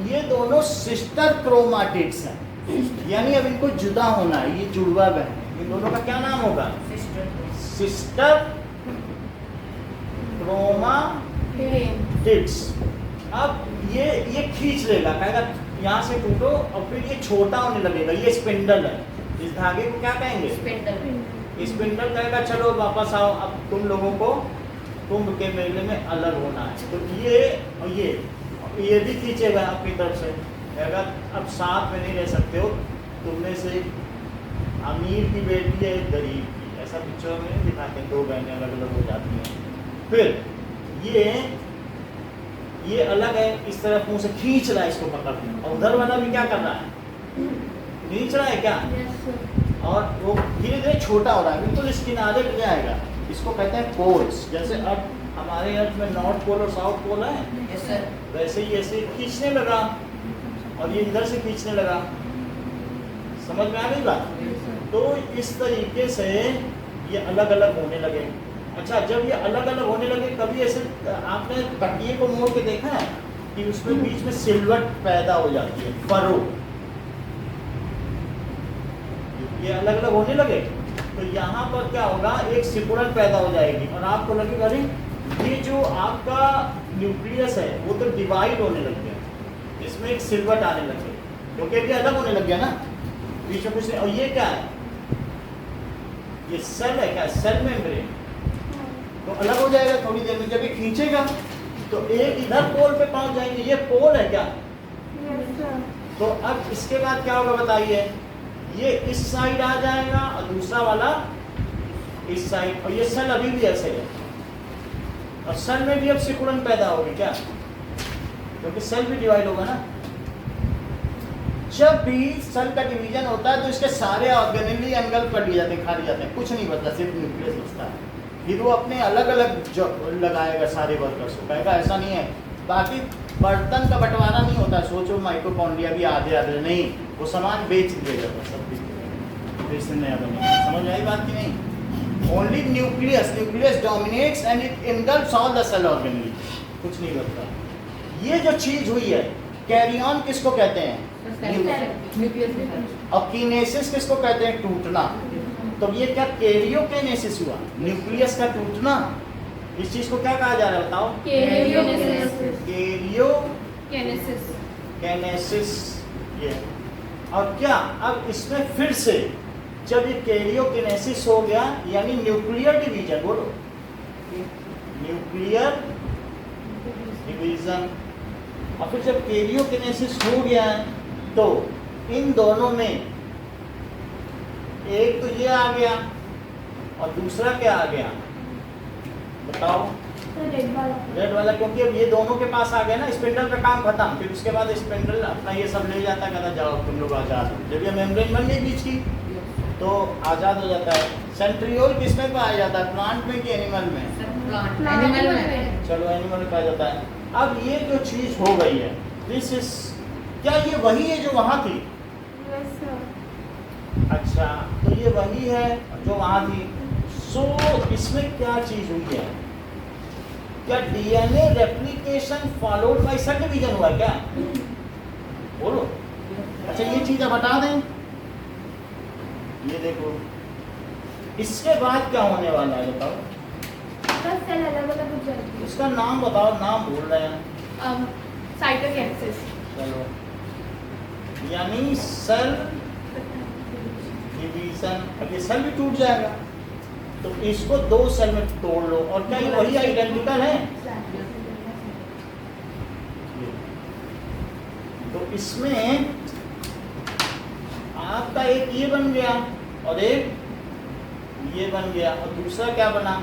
ये दोनों सिस्टर क्रोमाटिड्स हैं, यानी अब इनको जुदा होना है, ये जुड़वा बहन है। इन दोनों का क्या नाम होगा? Sister chromatids. अब ये खींच लेगा, कहेगा यहाँ से टूटो, और फिर ये छोटा होने लगेगा। ये स्पिंडल है, इस धागे को क्या कहेंगे? स्पिंडल। स्पिंडल कहेगा चलो वापस आओ, अब तुम लोगों को कुंभ के मेले में अलग होना है। तो ये और ये भी खींचेगा अपनी तरफ से, कहेगा अब साथ में नहीं रह सकते हो, तुमने से अमीर की बेटी है गरीब की, ऐसा पिक्चर में नहीं दिखाते, दो बहनें अलग अलग हो जाती हैं। फिर ये अलग है, इस तरफ मुंह से खींच रहा है इसको पकड़ के, और उधर वाला भी क्या कर रहा है, खींच रहा है क्या, और वो धीरे धीरे छोटा हो रहा है, बिल्कुल इस किनारे पे जाएगा। इसको कहते हैं पोल्स। जैसे अब हमारे अर्थ में नॉर्थ पोल और साउथ पोल है, Yes, sir. वैसे ही ऐसे खींचने लगा और ये इधर से खींचने लगा। समझ में आ गई बात? तो इस तरीके से ये अलग अलग होने लगे। अच्छा, जब ये अलग अलग होने लगे, कभी ऐसे आपने तकिए को मोड़ के देखा है कि उसमें बीच में सिलवट पैदा हो जाती है, फरो, ये अलग अलग होने लगे तो यहाँ पर क्या होगा, एक सिकुड़न पैदा हो जाएगी और आपको लगेगा अरे ये जो आपका न्यूक्लियस है वो तो डिवाइड होने लग गया, इसमें एक सिलवट आने लग गई, क्योंकि ये अलग होने लग गया ना, बीच में कुछ नहीं। और ये क्या है, ये सेल है, क्या सेल मेम्ब्रेन, तो अलग हो जाएगा थोड़ी देर में। जब ये खींचेगा तो एक इधर पोल पे पहुंच जाएंगे, ये पोल है क्या। तो अब इसके बाद क्या होगा बताइए, ये इस साइड आ जाएगा और दूसरा वाला इस साइड, और ये सेल अभी भी ऐसे है, और सेल में भी अब सिकुड़न पैदा होगी क्या, क्योंकि सेल भी डिवाइड होगा ना। जब भी सेल का डिवीजन होता है तो इसके सारे ऑर्गेनेली एंगल्फ कर लिए जाते हैं, खा लिए जाते हैं, कुछ नहीं बचता, सिर्फ न्यूक्लियस बचता है। फिर वो अपने अलग अलग जो लगाएगा सारे वर्कर्स को, कहेगा ऐसा नहीं है। बाकी बर्तन का बंटवारा नहीं होता, सोचो माइटोकॉन्ड्रिया भी आधे आधे नहीं, वो सामान बेच दिया जाता सब कुछ, फिर से नया बनेगा। समझ आई बात की नहीं? Only nucleus dominates and it engulfs all the cell organelle, कुछ नहीं बचता। ये जो चीज हुई है, कैरियन किसको कहते हैं, न्यूक्लियस। और कीनेसिस किसको कहते हैं, टूटना। तो ये क्या कैरियोकिनेसिस हुआ, न्यूक्लियस का टूटना। इस चीज को क्या कहा जा रहा है बताओ, कैरियोकिनेसिस। ये और क्या, अब इसमें फिर से जब ये कैरियोकिनेसिस हो गया, यानी न्यूक्लियर डिवीजन, बोलो न्यूक्लियर डिवीजन, और फिर जब कैरियोकिनेसिस हो गया है तो इन दोनों में एक तो ये आ गया और दूसरा क्या आ गया बताओ, रेड वाला, क्योंकि अब ये दोनों के पास आ गया ना, स्पिंडल का काम खत्म। फिर उसके बाद स्पिंडल अपना ये सब ले जाता है, कहता जाओ तुम लोग आजाद हो। जब ये मेम्ब्रेन बन गई बीच की तो आजाद हो जाता है। सेंट्रियोल किसमें पाया जाता है, प्लांट में कि एनिमल में? एनिमल में। चलो एनिमल में पाया जाता है। अब ये जो चीज हो गई है, दिस इज, क्या ये वही है जो वहां थी? अच्छा, तो ये वही है जो वहां थी। सो इसमें क्या चीज हुई है, क्या DNA replication followed by cell division हुआ क्या, बोलो। अच्छा, ये चीज अब हटा दें, ये देखो इसके बाद क्या होने वाला है बताओ, सेल अलग अलग हो जाएगी। इसका नाम बताओ, नाम भूल रहे हैं। साइटोकिनेसिस। चलो, यानी सेल डिवीजन। अब ये सेल भी टूट जाएगा तो इसको दो सेल में तोड़ लो, और क्या ये वही आइडेंटिकल है? तो इसमें आपका एक ये बन गया और एक ये बन गया, और दूसरा क्या बना,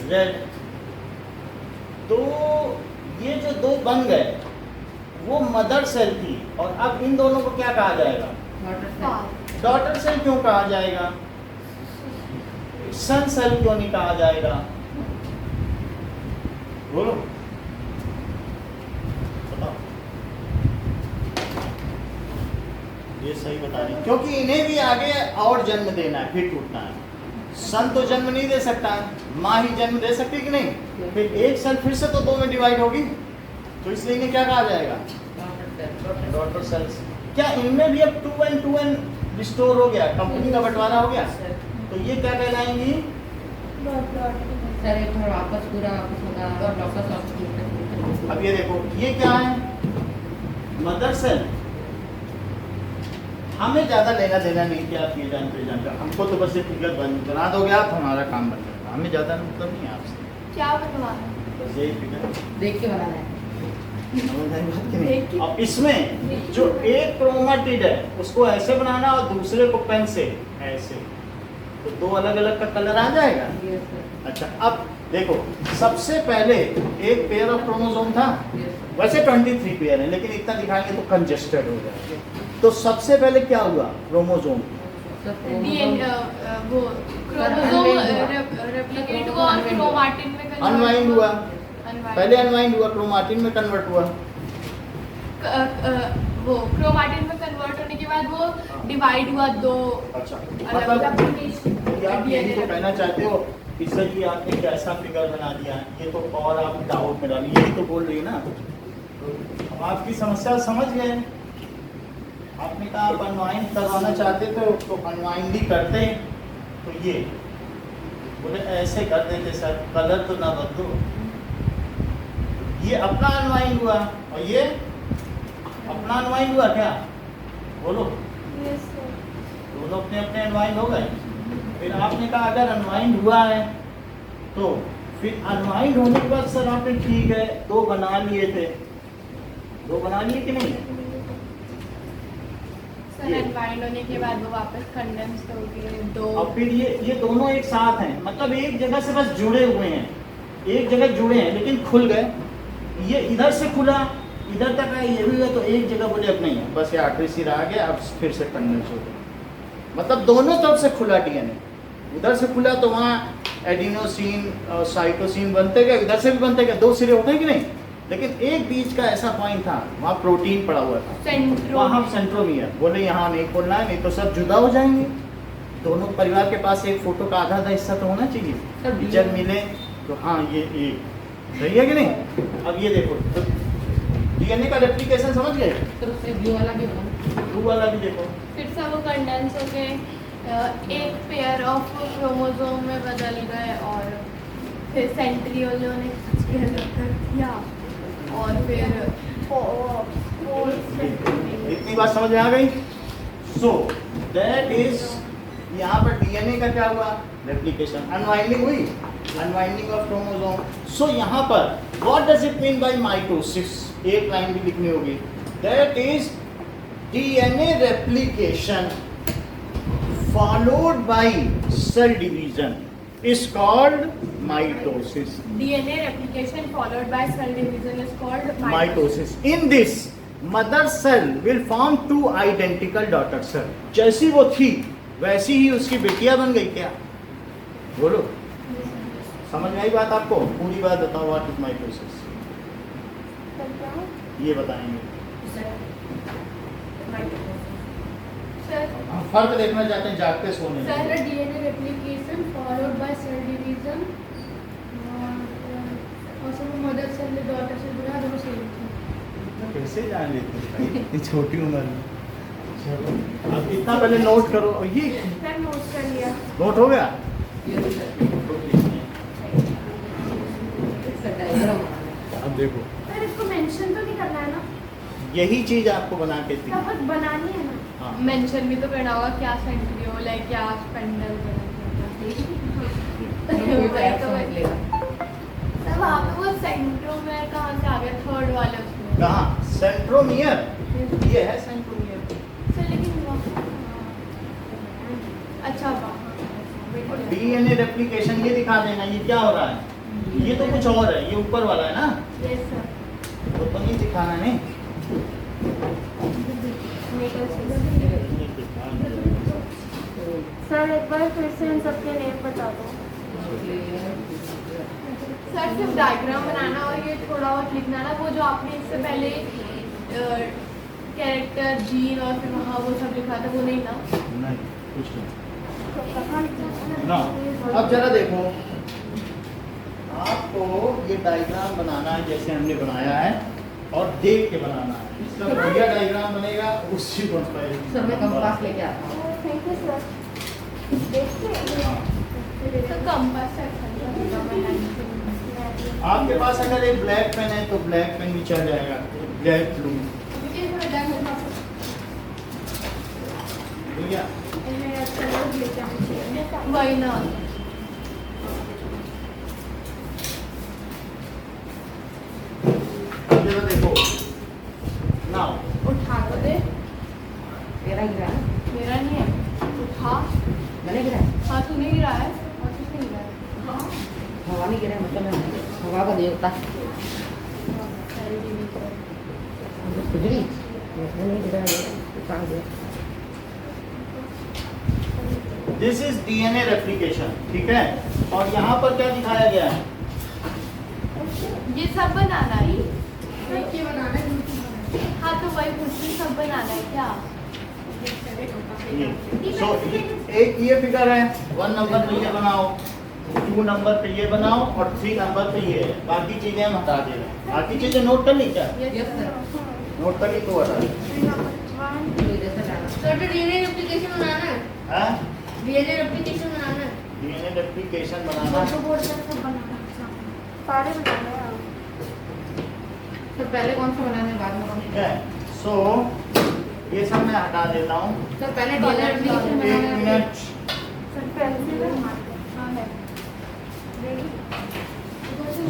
रेड। तो ये जो दो बन गए वो मदर सेल थी, और अब इन दोनों को क्या कहा जाएगा, डॉटर सेल क्यों कहा जाएगा, सन सेल क्यों नहीं कहा जाएगा, बोलो बताओ। ये सही बता रही, क्योंकि इन्हें भी आगे और जन्म देना है, फिर टूटना है। सन तो जन्म नहीं दे सकता है, माँ ही जन्म दे सकती कि नहीं, फिर एक सेल फिर से तो दो में डिवाइड होगी, तो इसलिए इन्हें क्या कहा जाएगा, डॉटर सेल्स। क्या इनमें भी अब 2n रिस्टोर हो गया, कंपनी का बंटवारा हो गया, तो ये क्या कहलाएंगी, सर एक बार वापस पूरा वापस होगा और वापस। अब ये देखो ये क्या है, मदर सेल। हमें ज्यादा लेना देना नहीं कि आप ये जानते जानते, हमको तो बस ये फिगर बना दोगे आप, हमारा काम बन जाएगा, हमें ज्यादा मतलब नहीं है आपसे, क्या बनवाना? बस यही फिगर देख के बनाना है। समझ आई बात कि नहीं? देखिए। अब इसमें जो एक क्रोमाटिड है उसको ऐसे बनाना और दूसरे को पेन से ऐसे, तो दो अलग अलग का कलर आ जाएगा। Yes, sir. अच्छा, अब देखो सबसे पहले एक पेयर ऑफ क्रोमोसोम था, Yes, sir. वैसे 23 पेयर है लेकिन इतना दिखाएंगे तो कंजेस्टेड हो जाएगा। तो सबसे पहले क्या हुआ क्रोमोसोम? Sir, डीएनए वो क्रोमोसोम रेप्लिकेट हुआ और क्रोमाटिन में अनवाइंड हुआ, Unwind. पहले अनवाइंड हुआ, क्रोमाटिन में कन्वर्ट हुआ। वो क्रोमाटिन में कन्वर्ट होने के बाद वो डिवाइड हुआ दो अच्छा, अलग मतलब अलग आप यही तो कहना चाहते हो कि सर जी आपने कैसा फिगर बना दिया, ये तो और आप डाउट में डालिए, यही तो बोल रही है ना। अब आपकी समस्या समझ गए। आपने कहा आप अनवाइंड करवाना चाहते थे तो अनवाइंड ही करते, तो ये बोले ऐसे कर देते सर, कलर तो ना बदलो। ये अपना अनवाइंड हुआ और ये अपना अनवाइंड हुआ, क्या बोलो? Yes, sir. दोनों अपने अपने अनवाइंड हो गए। फिर आपने कहा अगर अनवाइंड हुआ है तो फिर अनवाइंड होने के बाद सर आपने ठीक है दो बना लिए थे, दो बना लिए कि नहीं? सर अनवाइंड होने के बाद वो वापस कंडेंस हो गए दो। अब फिर ये दोनों एक साथ हैं, मतलब एक जगह से बस जुड़े हुए हैं, एक जगह जुड़े हैं लेकिन खुल गए। ये इधर से खुला इधर तक है, ये भी हुआ, तो एक जगह बोले अब नहीं है, बस ये आखिरी सिरा आ गया, अब फिर से कंडेंस हो गया। मतलब दोनों तरफ से खुला डीएनए, उधर से खुला तो वहाँ एडिनोसिन और साइटोसिन बनते गए, इधर से भी बनते गए, दो सिरे होते हैं कि नहीं। लेकिन एक बीच का ऐसा पॉइंट था वहाँ प्रोटीन पड़ा हुआ था, वहाँ सेंट्रोमियर। बोले यहाँ नहीं खोलना है, नहीं तो सब जुदा हो जाएंगे। दोनों परिवार के पास एक फोटो का आधा हिस्सा तो होना चाहिए, जब मिले तो हाँ ये एक सही है कि नहीं। अब ये देखो तो डीएनए का रेप्लिकेशन समझ गए। सर उससे ब्लू वाला भी होगा। ब्लू वाला भी देखो, फिर से वो कंडेंस हो गए, एक पेयर ऑफ क्रोमोसोम में बदल गए और फिर सेंट्रियोलों ने कर दिया और फिर इतनी बात समझ में आ गई। सो दैट इज, यहाँ पर डीएनए का क्या हुआ, रेप्लिकेशन, अनवाइंडिंग हुई, अनवाइंडिंग ऑफ क्रोमोसोम। सो यहाँ पर what does it mean by mitosis, एक लाइन भी लिखनी होगी। That is DNA replication followed by cell division is called mitosis. DNA replication followed by cell division is called Mitosis. In this, mother cell will form two identical daughter cell. जैसी वो थी वैसी ही उसकी बेटियां बन गई क्या? बोलो, समझ में आई बात आपको? पूरी बात बताओ, व्हाट इज माइटोसिस, ये बताएंगे। हम फर्क देखना चाहते हैं जागते सोने में। Sir DNA replication followed by cell division और सब मदर सेल डॉटर सेल बना दोनों सेल। कैसे जान लेते हैं इतनी छोटी उम्र में। चलो अब इतना पहले नोट करो, और ये सर नोट कर लिया। नोट हो गया। अब देखो सर इसको मेंशन तो नहीं करना है ना, यही चीज आपको बना के दी। सब कुछ बनानी है ना। हाँ। मेंशन भी तो करना होगा, क्या सेंट्रियोल है, क्या स्पेंडल है। सर वहाँ पे वो सेंट्रोमेयर कहाँ से आ गया, थर्ड वाले उसमें? कहाँ? सेंट्रोमियर, ये है सेंट्रोमियर। सर लेकिन अच्छा डीएनए रेप्लिकेशन ये दिखा देना, ये क्या हो रहा है, ये तो कुछ और है, ये ऊपर वाला है ना, यस सर। वो तो नहीं दिखाना नहीं। सर एक बार फिर से इन सबके नेम बता दो। सर सिर्फ डायग्राम बनाना और ये थोड़ा बहुत लिखना ना, वो जो आपने इससे पहले कैरेक्टर जीन और फिर वहाँ वो सब लिखा था वो नहीं ना। नहीं कुछ नहीं तो ना। अब जरा देखो, आपको ये डायग्राम बनाना है जैसे हमने बनाया है और देख के बनाना है। इसका बढ़िया डायग्राम बनेगा उसी को सर मैं कंपास लेके आता हूँ। Thank you sir. देखते तो कंपास है। आपके पास अगर एक ब्लैक पेन है तो ब्लैक पेन भी चल जाएगा, ब्लैक ब्लू ठीक है। वही ना। अब जरा देखो मेरा नहीं है। हाँ मैंने गिरा है। हाँ तूने गिरा है और किसने गिरा है? हाँ हवा नहीं गिरा है, मतलब मैं हवा का देवता खुजली नहीं गिरा है, कहाँ गया? दिस इज डीएनए रेप्लिकेशन, ठीक है। और यहाँ पर क्या दिखाया गया है? ये सब बनाना ही। ये बनाना है। हाँ तो वही पूछती सब बनाना है क्या? ये सो एक ये फिगर है, 1 नंबर पे ये बनाओ, 2 नंबर पे ये बनाओ और 3 नंबर पे ये है। बाकी चीजें हम हटा दे रहे हैं। बाकी चीजें नोट कर ली क्या? Yes sir. नोट कर ली तो हटा दी। तो डीएनए रेप्लिकेशन बनाना है। हाँ, डीएनए रेप्लिकेशन बनाना है। डीएनए रेप्लिकेशन बनाना। सारे बनाने हैं। सर पहले कौन सा बनाना है, बाद में कौन ठीक सा? है, सो ये सब मैं हटा देता हूँ। सर पहले डीएनए रेप्लिकेशन एक बनाना है। मिनट। सर पेंसिल हाँ है।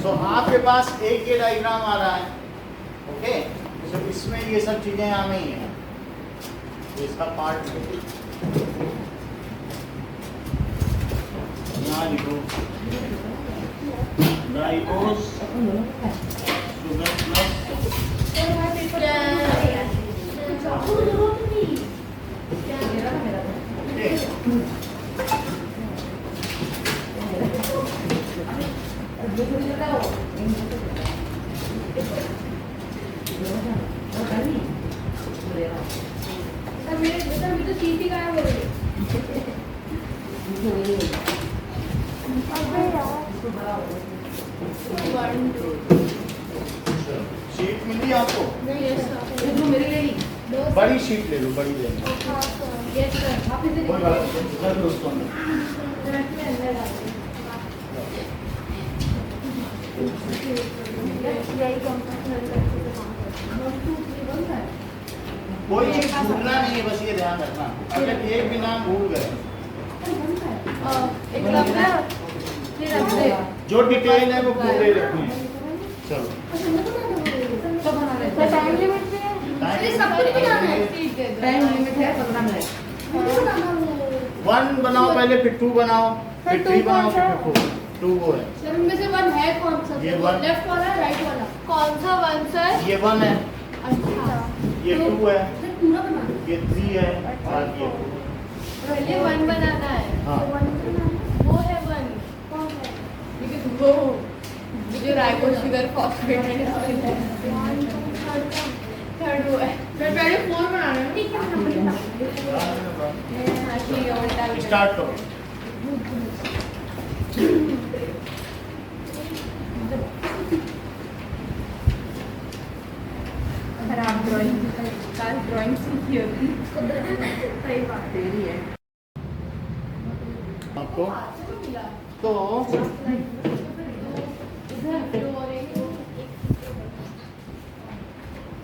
सो आपके पास एक ये डायग्राम आ रहा है, ओके। सो इसमें ये सब चीजें आ गई हैं, तो इसका पार्ट यहाँ लिखो, राइबोस शुगर प्लस मेरा था, मेरा था। शीट मिली आपको? मेरे लिए ही बड़ी शीट ले लो, बड़ी ले लो, यस सर। आप इसे कोई बात नहीं, कर लो उसको अंदर। यही कोई चीज भूलना नहीं है, बस ये ध्यान रखना। अगर एक भी नाम भूल गए, एक रखना फिर रख दे। जो डिटेल है वो पूरे रखनी है। चलो सब बना रहे तो टाइम लिमिट भी है। टाइम सब कुछ बनाना है। सीट दे दो। टाइम लिमिट है 15 मिनट। 1 बनाओ पहले, फिर 2 बनाओ, फिर 3 बनाओ, फिर 4। 2 वो है, सर उनमें से वन है कौन सा? ये one। लेफ्ट वाला राइट वाला? कौन सा वन सर? ये 1 है, अच्छा ये 2 है, सर पूरा बनाना ये 3 है और ये 2। पहले वन बनाना है। हाँ, वन बनाना वो है वन। कौन है? वो जो राइबोस शुगर फॉस्फेट है थर्ड वो है। सर पहले 4 बनाना है। ठीक है नंबर हाँ ठीक है उल्टा भी स्टार्ट करो। अगर आप ड्राइंग सीखी होती। सही बात। तेरी है। आपको तो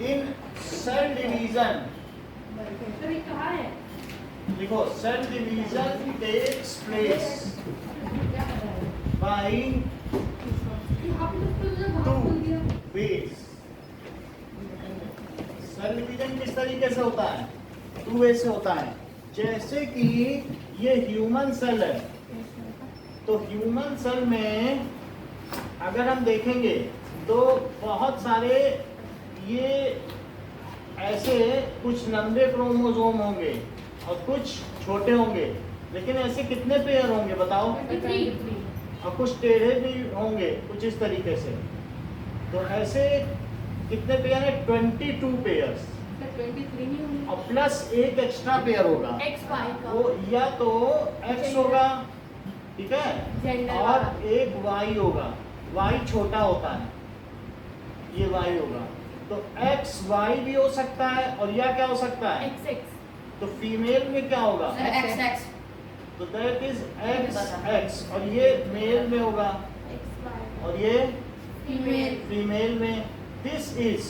इन सेल डिवीजन, सर ये कहाँ है? देखो cell division takes place by आप लोग तो जो भाग बोल दिया। वेज। सेल डिवीजन किस तरीके से होता है? 2 वे से होता है। जैसे कि ये ह्यूमन सेल है, तो ह्यूमन सेल में अगर हम देखेंगे तो बहुत सारे ये ऐसे कुछ लंबे क्रोमोसोम होंगे और कुछ छोटे होंगे, लेकिन ऐसे कितने पेयर होंगे बताओ? और कुछ टेढ़े भी होंगे कुछ इस तरीके से। तो ऐसे कितने पेयर है? 22 पेयर्स 23 नहीं होंगे। और प्लस एक एक्स्ट्रा पेयर होगा, XY का वो या तो X होगा, ठीक है, Gender और वाला। एक Y होगा। Y छोटा होता है, ये Y होगा। तो X Y भी हो सकता है और या क्या हो सकता है? XX तो फीमेल में क्या होगा? XX तो दैट इज X और ये मेल में होगा और ये फीमेल। फीमेल में। This is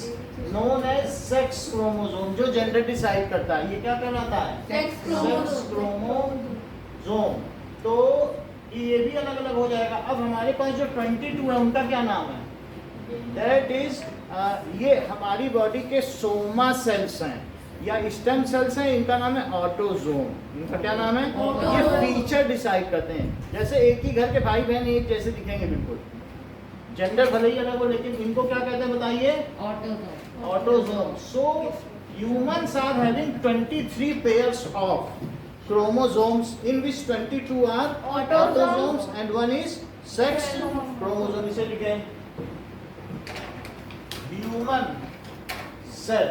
known as sex chromosome, जो जेंडर डिसाइड करता है। ये क्या कहलाता है? Sex chromosome। क्रोमोसोम। तो ये भी अलग अलग हो जाएगा। अब हमारे पास जो 22 है उनका क्या नाम है? दैट इज ये हमारी बॉडी के सोमा सेल्स हैं। या स्टेम सेल्स हैं, इनका नाम है ऑटोजोम। इनका क्या नाम है? ये फीचर डिसाइड करते हैं। जैसे एक ही घर के भाई बहन एक जैसे दिखेंगे बिल्कुल, जेंडर भले ही अलग हो, लेकिन इनको क्या कहते हैं बताइए? Autosome. So humans are having 23 pairs of chromosomes in which 22 are autosomes and one is sex chromosome। इसे लिखें ह्यूमन सेल,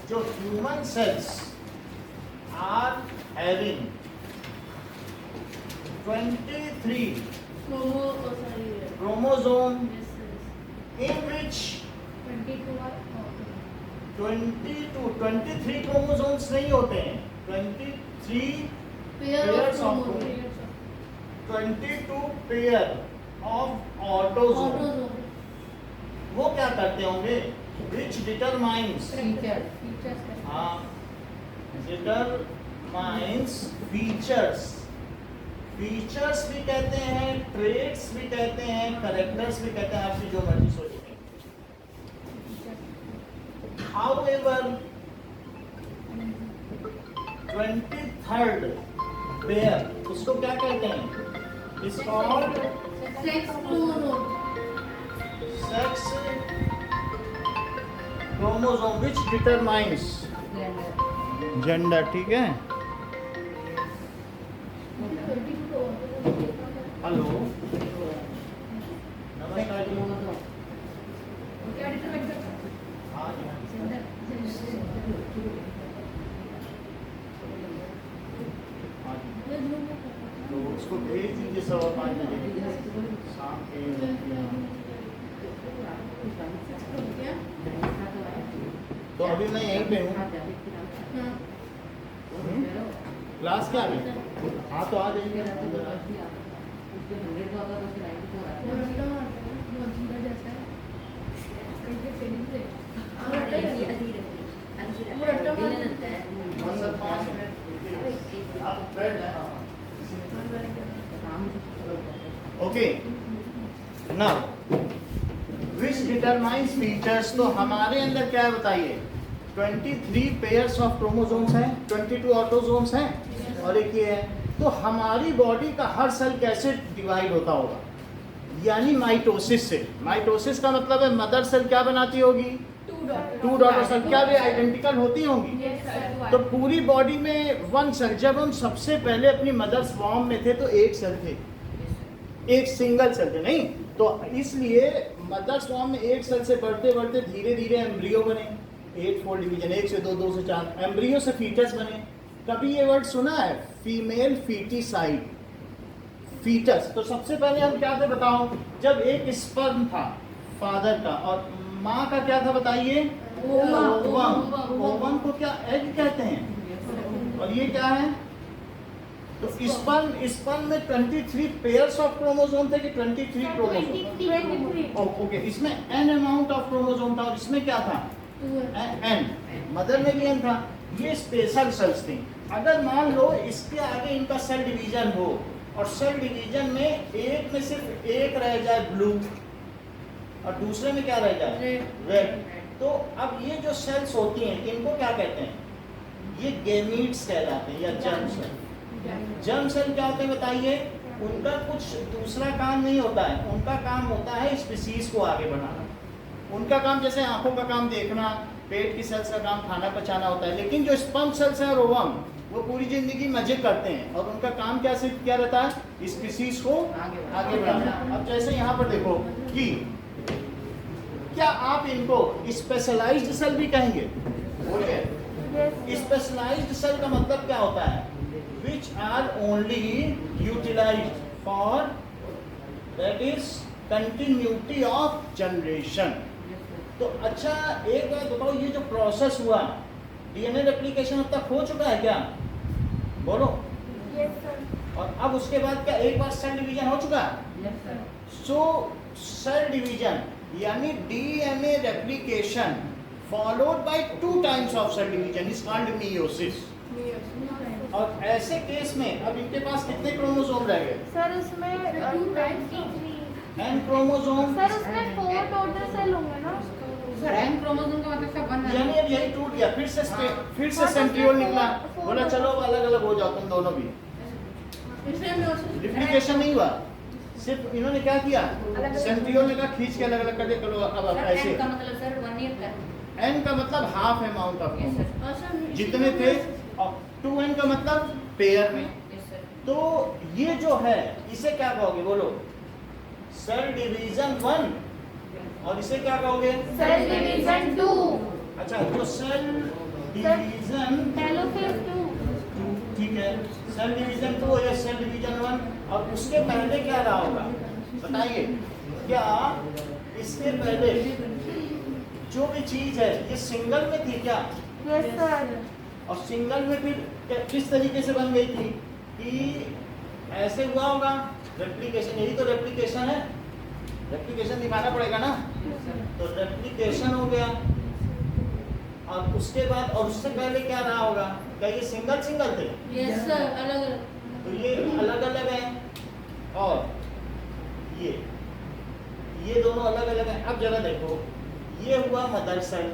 जो human cells are having 23 chromosome in which 23 chromosomes नहीं होते हैं, 23 pairs of 22 pair of autosomes। वो क्या करते होंगे? Which determines determines features। Features भी कहते हैं, ट्रेट्स भी कहते हैं, कैरेक्टर्स भी कहते हैं, आपकी जो मर्जी सोचिए। However 23rd पेयर उसको क्या कहते हैं? It's called sex chromosome which determines gender. ठीक है, हेलो नमस्कार जी। हाँ जी, तो उसको भेज दीजिए 5:15 बजे शाम के। तो अभी मैं यहीं पे हूँ, क्लास क्या है? हाँ तो आ जाइए। Okay, now which determines features. तो हमारे अंदर क्या है बताइए? 23 पेयर्स ऑफ क्रोमोसोम्स हैं, 22 ऑटोसोम्स हैं और एक ये है। तो हमारी बॉडी का हर सेल कैसे डिवाइड होता होगा? यानी माइटोसिस से। माइटोसिस का मतलब है मदर सेल क्या बनाती होगी? 2 डॉटर सेल। क्या वे आइडेंटिकल होती होंगी? तो पूरी बॉडी में 1 सेल। जब हम सबसे पहले अपनी मदर स्पर्म में थे तो 1 सेल थे, एक सिंगल सेल थे, नहीं? तो इसलिए मदर स्पर्म में 1 सेल से बढ़ते बढ़ते धीरे धीरे एम्ब्रियो बने, 8 फोल्ड डिवीजन, 1 से 2, 2 से 4, एम्ब्रियो से फीटस बने। कभी ये वर्ड सुना है? Female foeticide, foetus. तो सबसे पहले हम क्या थे बताओ? जब एक स्पर्म था फादर का और माँ का क्या था बताइए? ओवम। ओवम को क्या एग कहते हैं। और ये क्या है? तो स्पर्म में 23 पेयर्स ऑफ क्रोमोसोम थे कि 23 क्रोमोसोम? ओके, इसमें n अमाउंट ऑफ क्रोमोसोम था और इसमें क्या था? n। मदर में भी n था। ये स्पेशल सेल्स थी। अगर मान लो इसके आगे इनका सेल डिवीजन हो और सेल डिवीजन में एक में सिर्फ एक रह जाए ब्लू और दूसरे में क्या रह जाए? रेड। तो अब ये जो सेल्स होती हैं इनको क्या कहते हैं? ये गैमीट्स कहलाते हैं या जर्म सेल। जर्म सेल क्या होते हैं बताइए? उनका कुछ दूसरा काम नहीं होता है, उनका काम होता है स्पीसीज को आगे बढ़ाना। उनका काम जैसे आंखों का काम देखना, पेट की सेल्स का काम खाना पचाना होता है, लेकिन जो स्पर्म सेल्स हैं ओवम वो पूरी जिंदगी मजे करते हैं और उनका काम क्या रहता है? स्पीसीज को आगे बढ़ाना। अब जैसे यहाँ पर देखो कि क्या आप इनको स्पेशलाइज्ड सेल भी कहेंगे? बोलिए। स्पेशलाइज्ड सेल का मतलब क्या होता है? which are only utilized for that is continuity of generation। तो अच्छा एक बात बताओ, ये जो प्रोसेस हुआ डीएनए रेप्लिकेशन अब तक हो चुका है क्या? बोलो। Yes, sir। और अब उसके बाद क्या एक बार सेल डिवीजन हो चुका है? सो सेल डिवीजन यानी DNA replication followed by 2 times of cell division is called meiosis. और ऐसे केस में अब इनके पास कितने क्रोमोसोम रह गए? सर उसमें 23। n chromosome. सर उसमें 4 टोटल सेल होंगे ना? सर एन क्रोमोसोम का मतलब सब बन यानी अब यही टूट गया, फिर से सेंट्रियोल निकला, बोला चलो अब अलग अलग हो जाओ तुम दोनों भी। रिप्लिकेशन नहीं हुआ, सिर्फ इन्होंने क्या किया, सेंट्रियोल ने कहा खींच के अलग अलग कर दे, चलो अब ऐसे। एन का मतलब सर 1 ईयर का। एन का मतलब half amount of yes sir. जितने थे, और 2n का मतलब पेयर में। Yes sir. तो ये जो है इसे क्या कहोगे बोलो, सेल डिवीजन 1, और इसे क्या कहोगे, सेल डिवीजन 2, अच्छा जो सेल डिवीजन टेलोफेज 2, ठीक है, सेल डिवीजन 2 या सेल डिवीजन 1, और उसके पहले क्या रहा होगा बताइए, क्या इसके पहले जो भी चीज है ये सिंगल में थी क्या, यस सर, और सिंगल में फिर किस तरीके से बन गई थी कि ऐसे हुआ होगा, रेप्लिकेशन, यही तो रेप्लिकेशन है, रेप्लिकेशन दिखाना पड़ेगा ना, तो रेप्लिकेशन हो गया, और उसके बाद और उससे पहले क्या रहा होगा, क्या ये सिंगल सिंगल थे, यस सर अलग अलग। तो ये अलग अलग हैं, और ये दोनों अलग अलग हैं। अब जरा देखो, ये हुआ मदर सेल,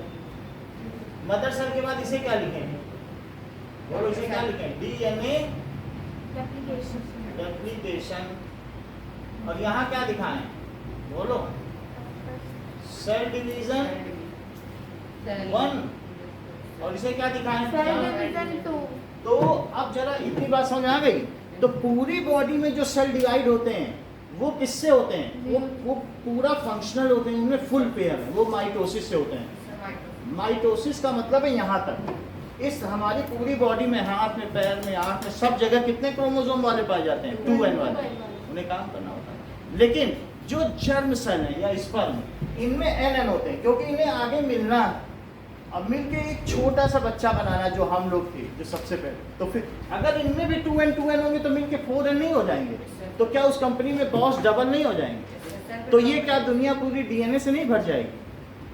मदर सेल के बाद इसे क्या लिखेंगे बोलो, इसे क्या लिखेंगे, डीएनए रेप्लिकेशन, और यहाँ क्या दिखाएं बोलो, सेल डिवीजन 1, और इसे क्या दिखाएं, सेल डिवीजन 2, तो अब जरा इतनी बात समझ आ गई। तो पूरी बॉडी में जो सेल डिवाइड होते हैं वो किससे होते हैं, वो पूरा फंक्शनल होते हैं, उनमें फुल पेयर है, वो माइटोसिस से होते हैं। माइटोसिस का मतलब है यहाँ तक, इस हमारी पूरी बॉडी में, हाथ में, पैर में, आंख में, सब जगह कितने क्रोमोसोम वाले पाए जाते हैं, 2n वाले, उन्हें काम करना होता है। लेकिन जो जर्म सेल है या स्पर्म, इनमें nn होते हैं, क्योंकि इन्हें आगे मिलना, अब मिलके एक छोटा सा बच्चा बनाना, जो हम लोग थे जो सबसे पहले, तो फिर अगर इनमें भी 2n होंगे तो मिलके 4n नहीं हो जाएंगे, तो क्या उस कंपनी में बॉस डबल नहीं हो जाएंगे, तो ये क्या दुनिया पूरी डीएनए से नहीं भर जाएगी,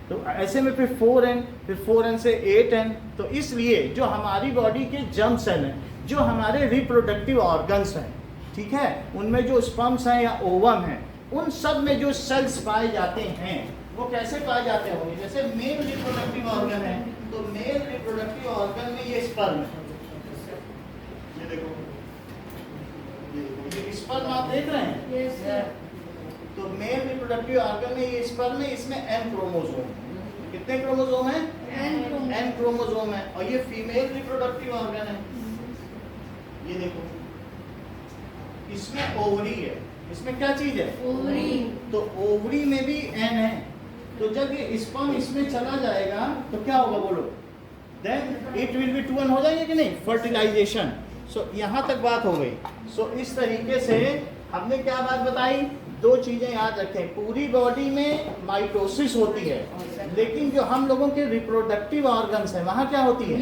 तो ऐसे में फिर 4n, फिर 4n से 8n, तो इसलिए जो हमारी बॉडी के जर्म सेल हैं, जो हमारे रिप्रोडक्टिव ऑर्गन्स हैं, ठीक है, उनमें जो स्पर्म्स हैं या ओवम हैं, उन सब में जो सेल्स पाए जाते हैं वो कैसे पाए जाते होंगे, जैसे मेल रिप्रोडक्टिव ऑर्गन है, तो मेल रिप्रोडक्टिव ऑर्गन में ये स्पर्म है, ये देखो, ये स्पर्म आप देख रहे हैं, यस सर, तो मेल रिप्रोडक्टिव ऑर्गन में ये स्पर्म है, इसमें n क्रोमोसोम, कितने क्रोमोसोम है, n क्रोमोसोम है, और ये फीमेल रिप्रोडक्टिव ऑर्गन है, ये देखो, इसमें ओवरी है, इसमें क्या चीज है, ओवरी, तो ओवरी में भी n है, तो जब ये स्पर्म इसमें चला जाएगा तो क्या होगा बोलो, then it will be 2n हो जाएंगे कि नहीं, फर्टिलाइजेशन। सो यहाँ तक बात हो गई। सो इस तरीके से हमने क्या बात बताई, दो चीजें याद रखें, पूरी बॉडी में माइटोसिस होती है, लेकिन जो हम लोगों के रिप्रोडक्टिव ऑर्गन्स हैं वहाँ क्या होती है,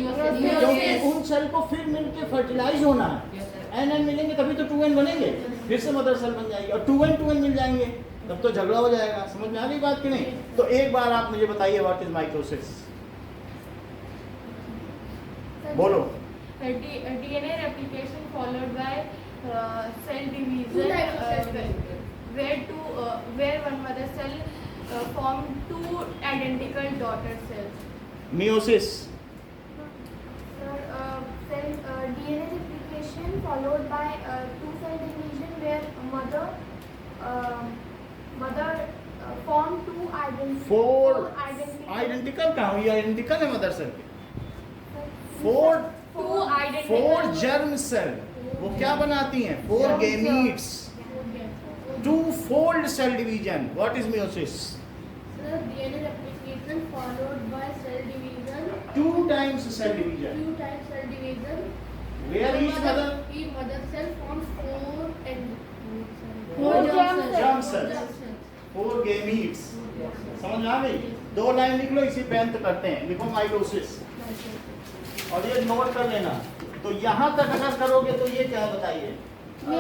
क्योंकि उन सेल को फिर मिलके फर्टिलाइज होना है, एन मिलेंगे तभी तो 2n बनेंगे, फिर से मदर सेल बन जाएगी, और 2n मिल जाएंगे, तब तो झगड़ा हो जाएगा। समझ में आ गई बात कि नहीं? तो एक बार आप मुझे बताइए व्हाट इज माइटोसिस, बोलो। DNA replication followed by cell division, where one mother cell form two identical daughter cells. Meiosis, cell DNA replication followed by two cell division where mother form two four identical identical कहाँ हुई, identical है mother cell के, four four germ cell, वो क्या बनाती हैं, four gametes, two fold cell division, what is meiosis, DNA replication followed by cell division, two times cell division, two times cell division. Where each mother, Each mother cell forms Four germ germ cells. Four gametes, समझ में आ गई? दो line लिख लो, इसी पे अंत करते हैं, लिखो माइटोसिस, और ये नोट कर लेना। तो यहाँ तक अगर करोगे तो ये क्या है बताइए, भाई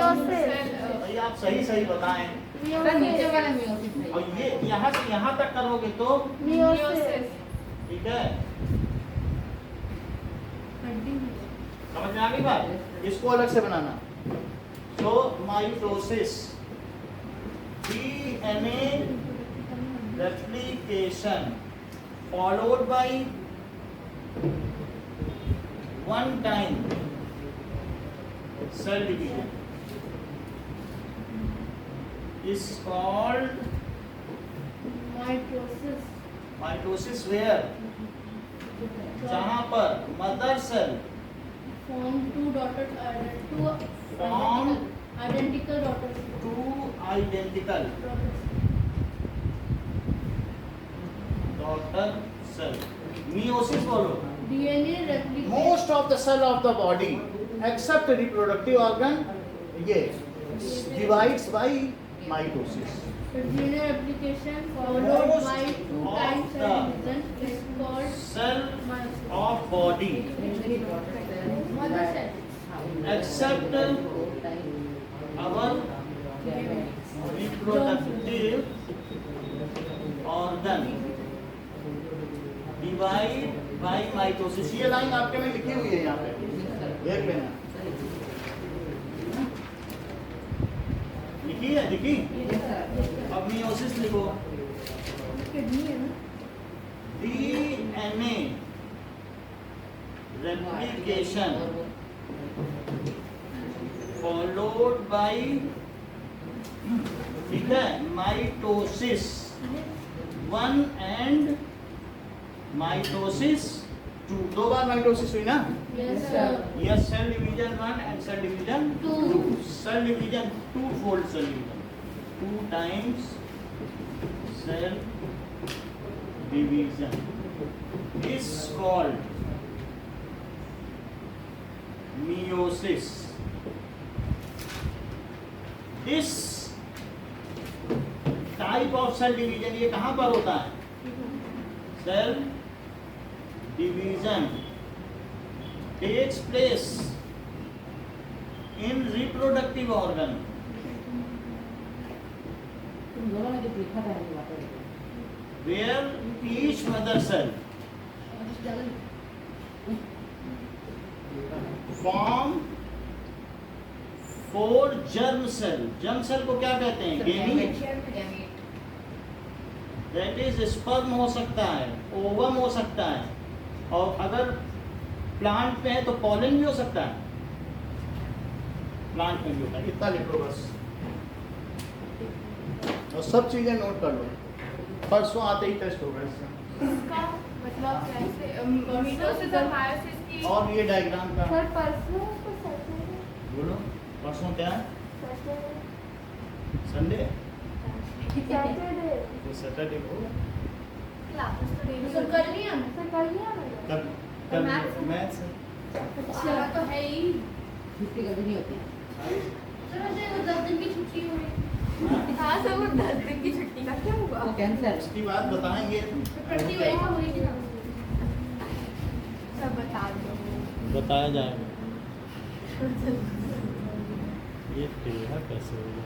आप सही सही बताएं, सर नीचे वाला मियोसिस है। और ये यहाँ से यहाँ तक करोगे तो Meiosis. ठीक है, समझ में आ गई बात, इसको अलग से बनाना। तो mitosis, DNA replication, followed by one time cell division is called Mitosis. mitosis. Where? जहाँ पर mother cell Form two Form identical daughters. Two identical daughter cell. Meiosis बोलो. DNA replication. Most of the cell of the body except reproductive organ ये divides by mitosis. DNA replication followed Most by of two-time cell the division is called Cell meiosis. of body Mother cell. except our reproductive organ divide by mitosis. ये line आपके में लिखी हुई है यहाँ पे, देख लेना. लिखी है, लिखी. अब मियोसिस लिखो. Kidney है ना? DNA replication followed by ठीक है माइटोसिस 1 and माइटोसिस 2. दो बार माइटोसिस हुई ना. Yes sir. Yes. Cell division 1 and cell division 2. Cell division 2-fold cell division 2 times cell division is called meiosis. This type of cell division ये कहाँ पर होता है? Cell division takes place in reproductive organ. तुम दोनों ने जो लिखा था ये बात है. Where each mother cell form 4 germ cell. germ cell को क्या कहते हैं? गेमीट. That is sperm हो सकता है, ओवम हो सकता है, और अगर प्लांट में है तो पॉलन भी हो सकता है. प्लांट में भी होता है. इतना लिखो बस और सब चीजें नोट कर लो. परसों आते ही टेस्ट होगा इसका. इसका मतलब कैसे मीटोसिस और मायोसिस की और ये डायग्राम का सर परसों तो सैटरडे. बोलो. परसों क्या है? सैटरडे. संडे. सैटरडे. तो सैटरडे को क्लासेस तो डेली सर कर लिया हमने. सर कर लिया हमने. कब कब Maths? मैथ्स. अच्छा तो है ही. छुट्टी कभी नहीं होती. सर मुझे वो 10 दिन की छुट्टी हुई. हाँ सर वो 10 दिन की छुट्टी का क्या हुआ? वो कैंसर. उसकी बात बताएंगे. छुट्टी हुई थी ना. सब बता दो. बताया जाएगा. ये टेढ़ा कैसे होगा?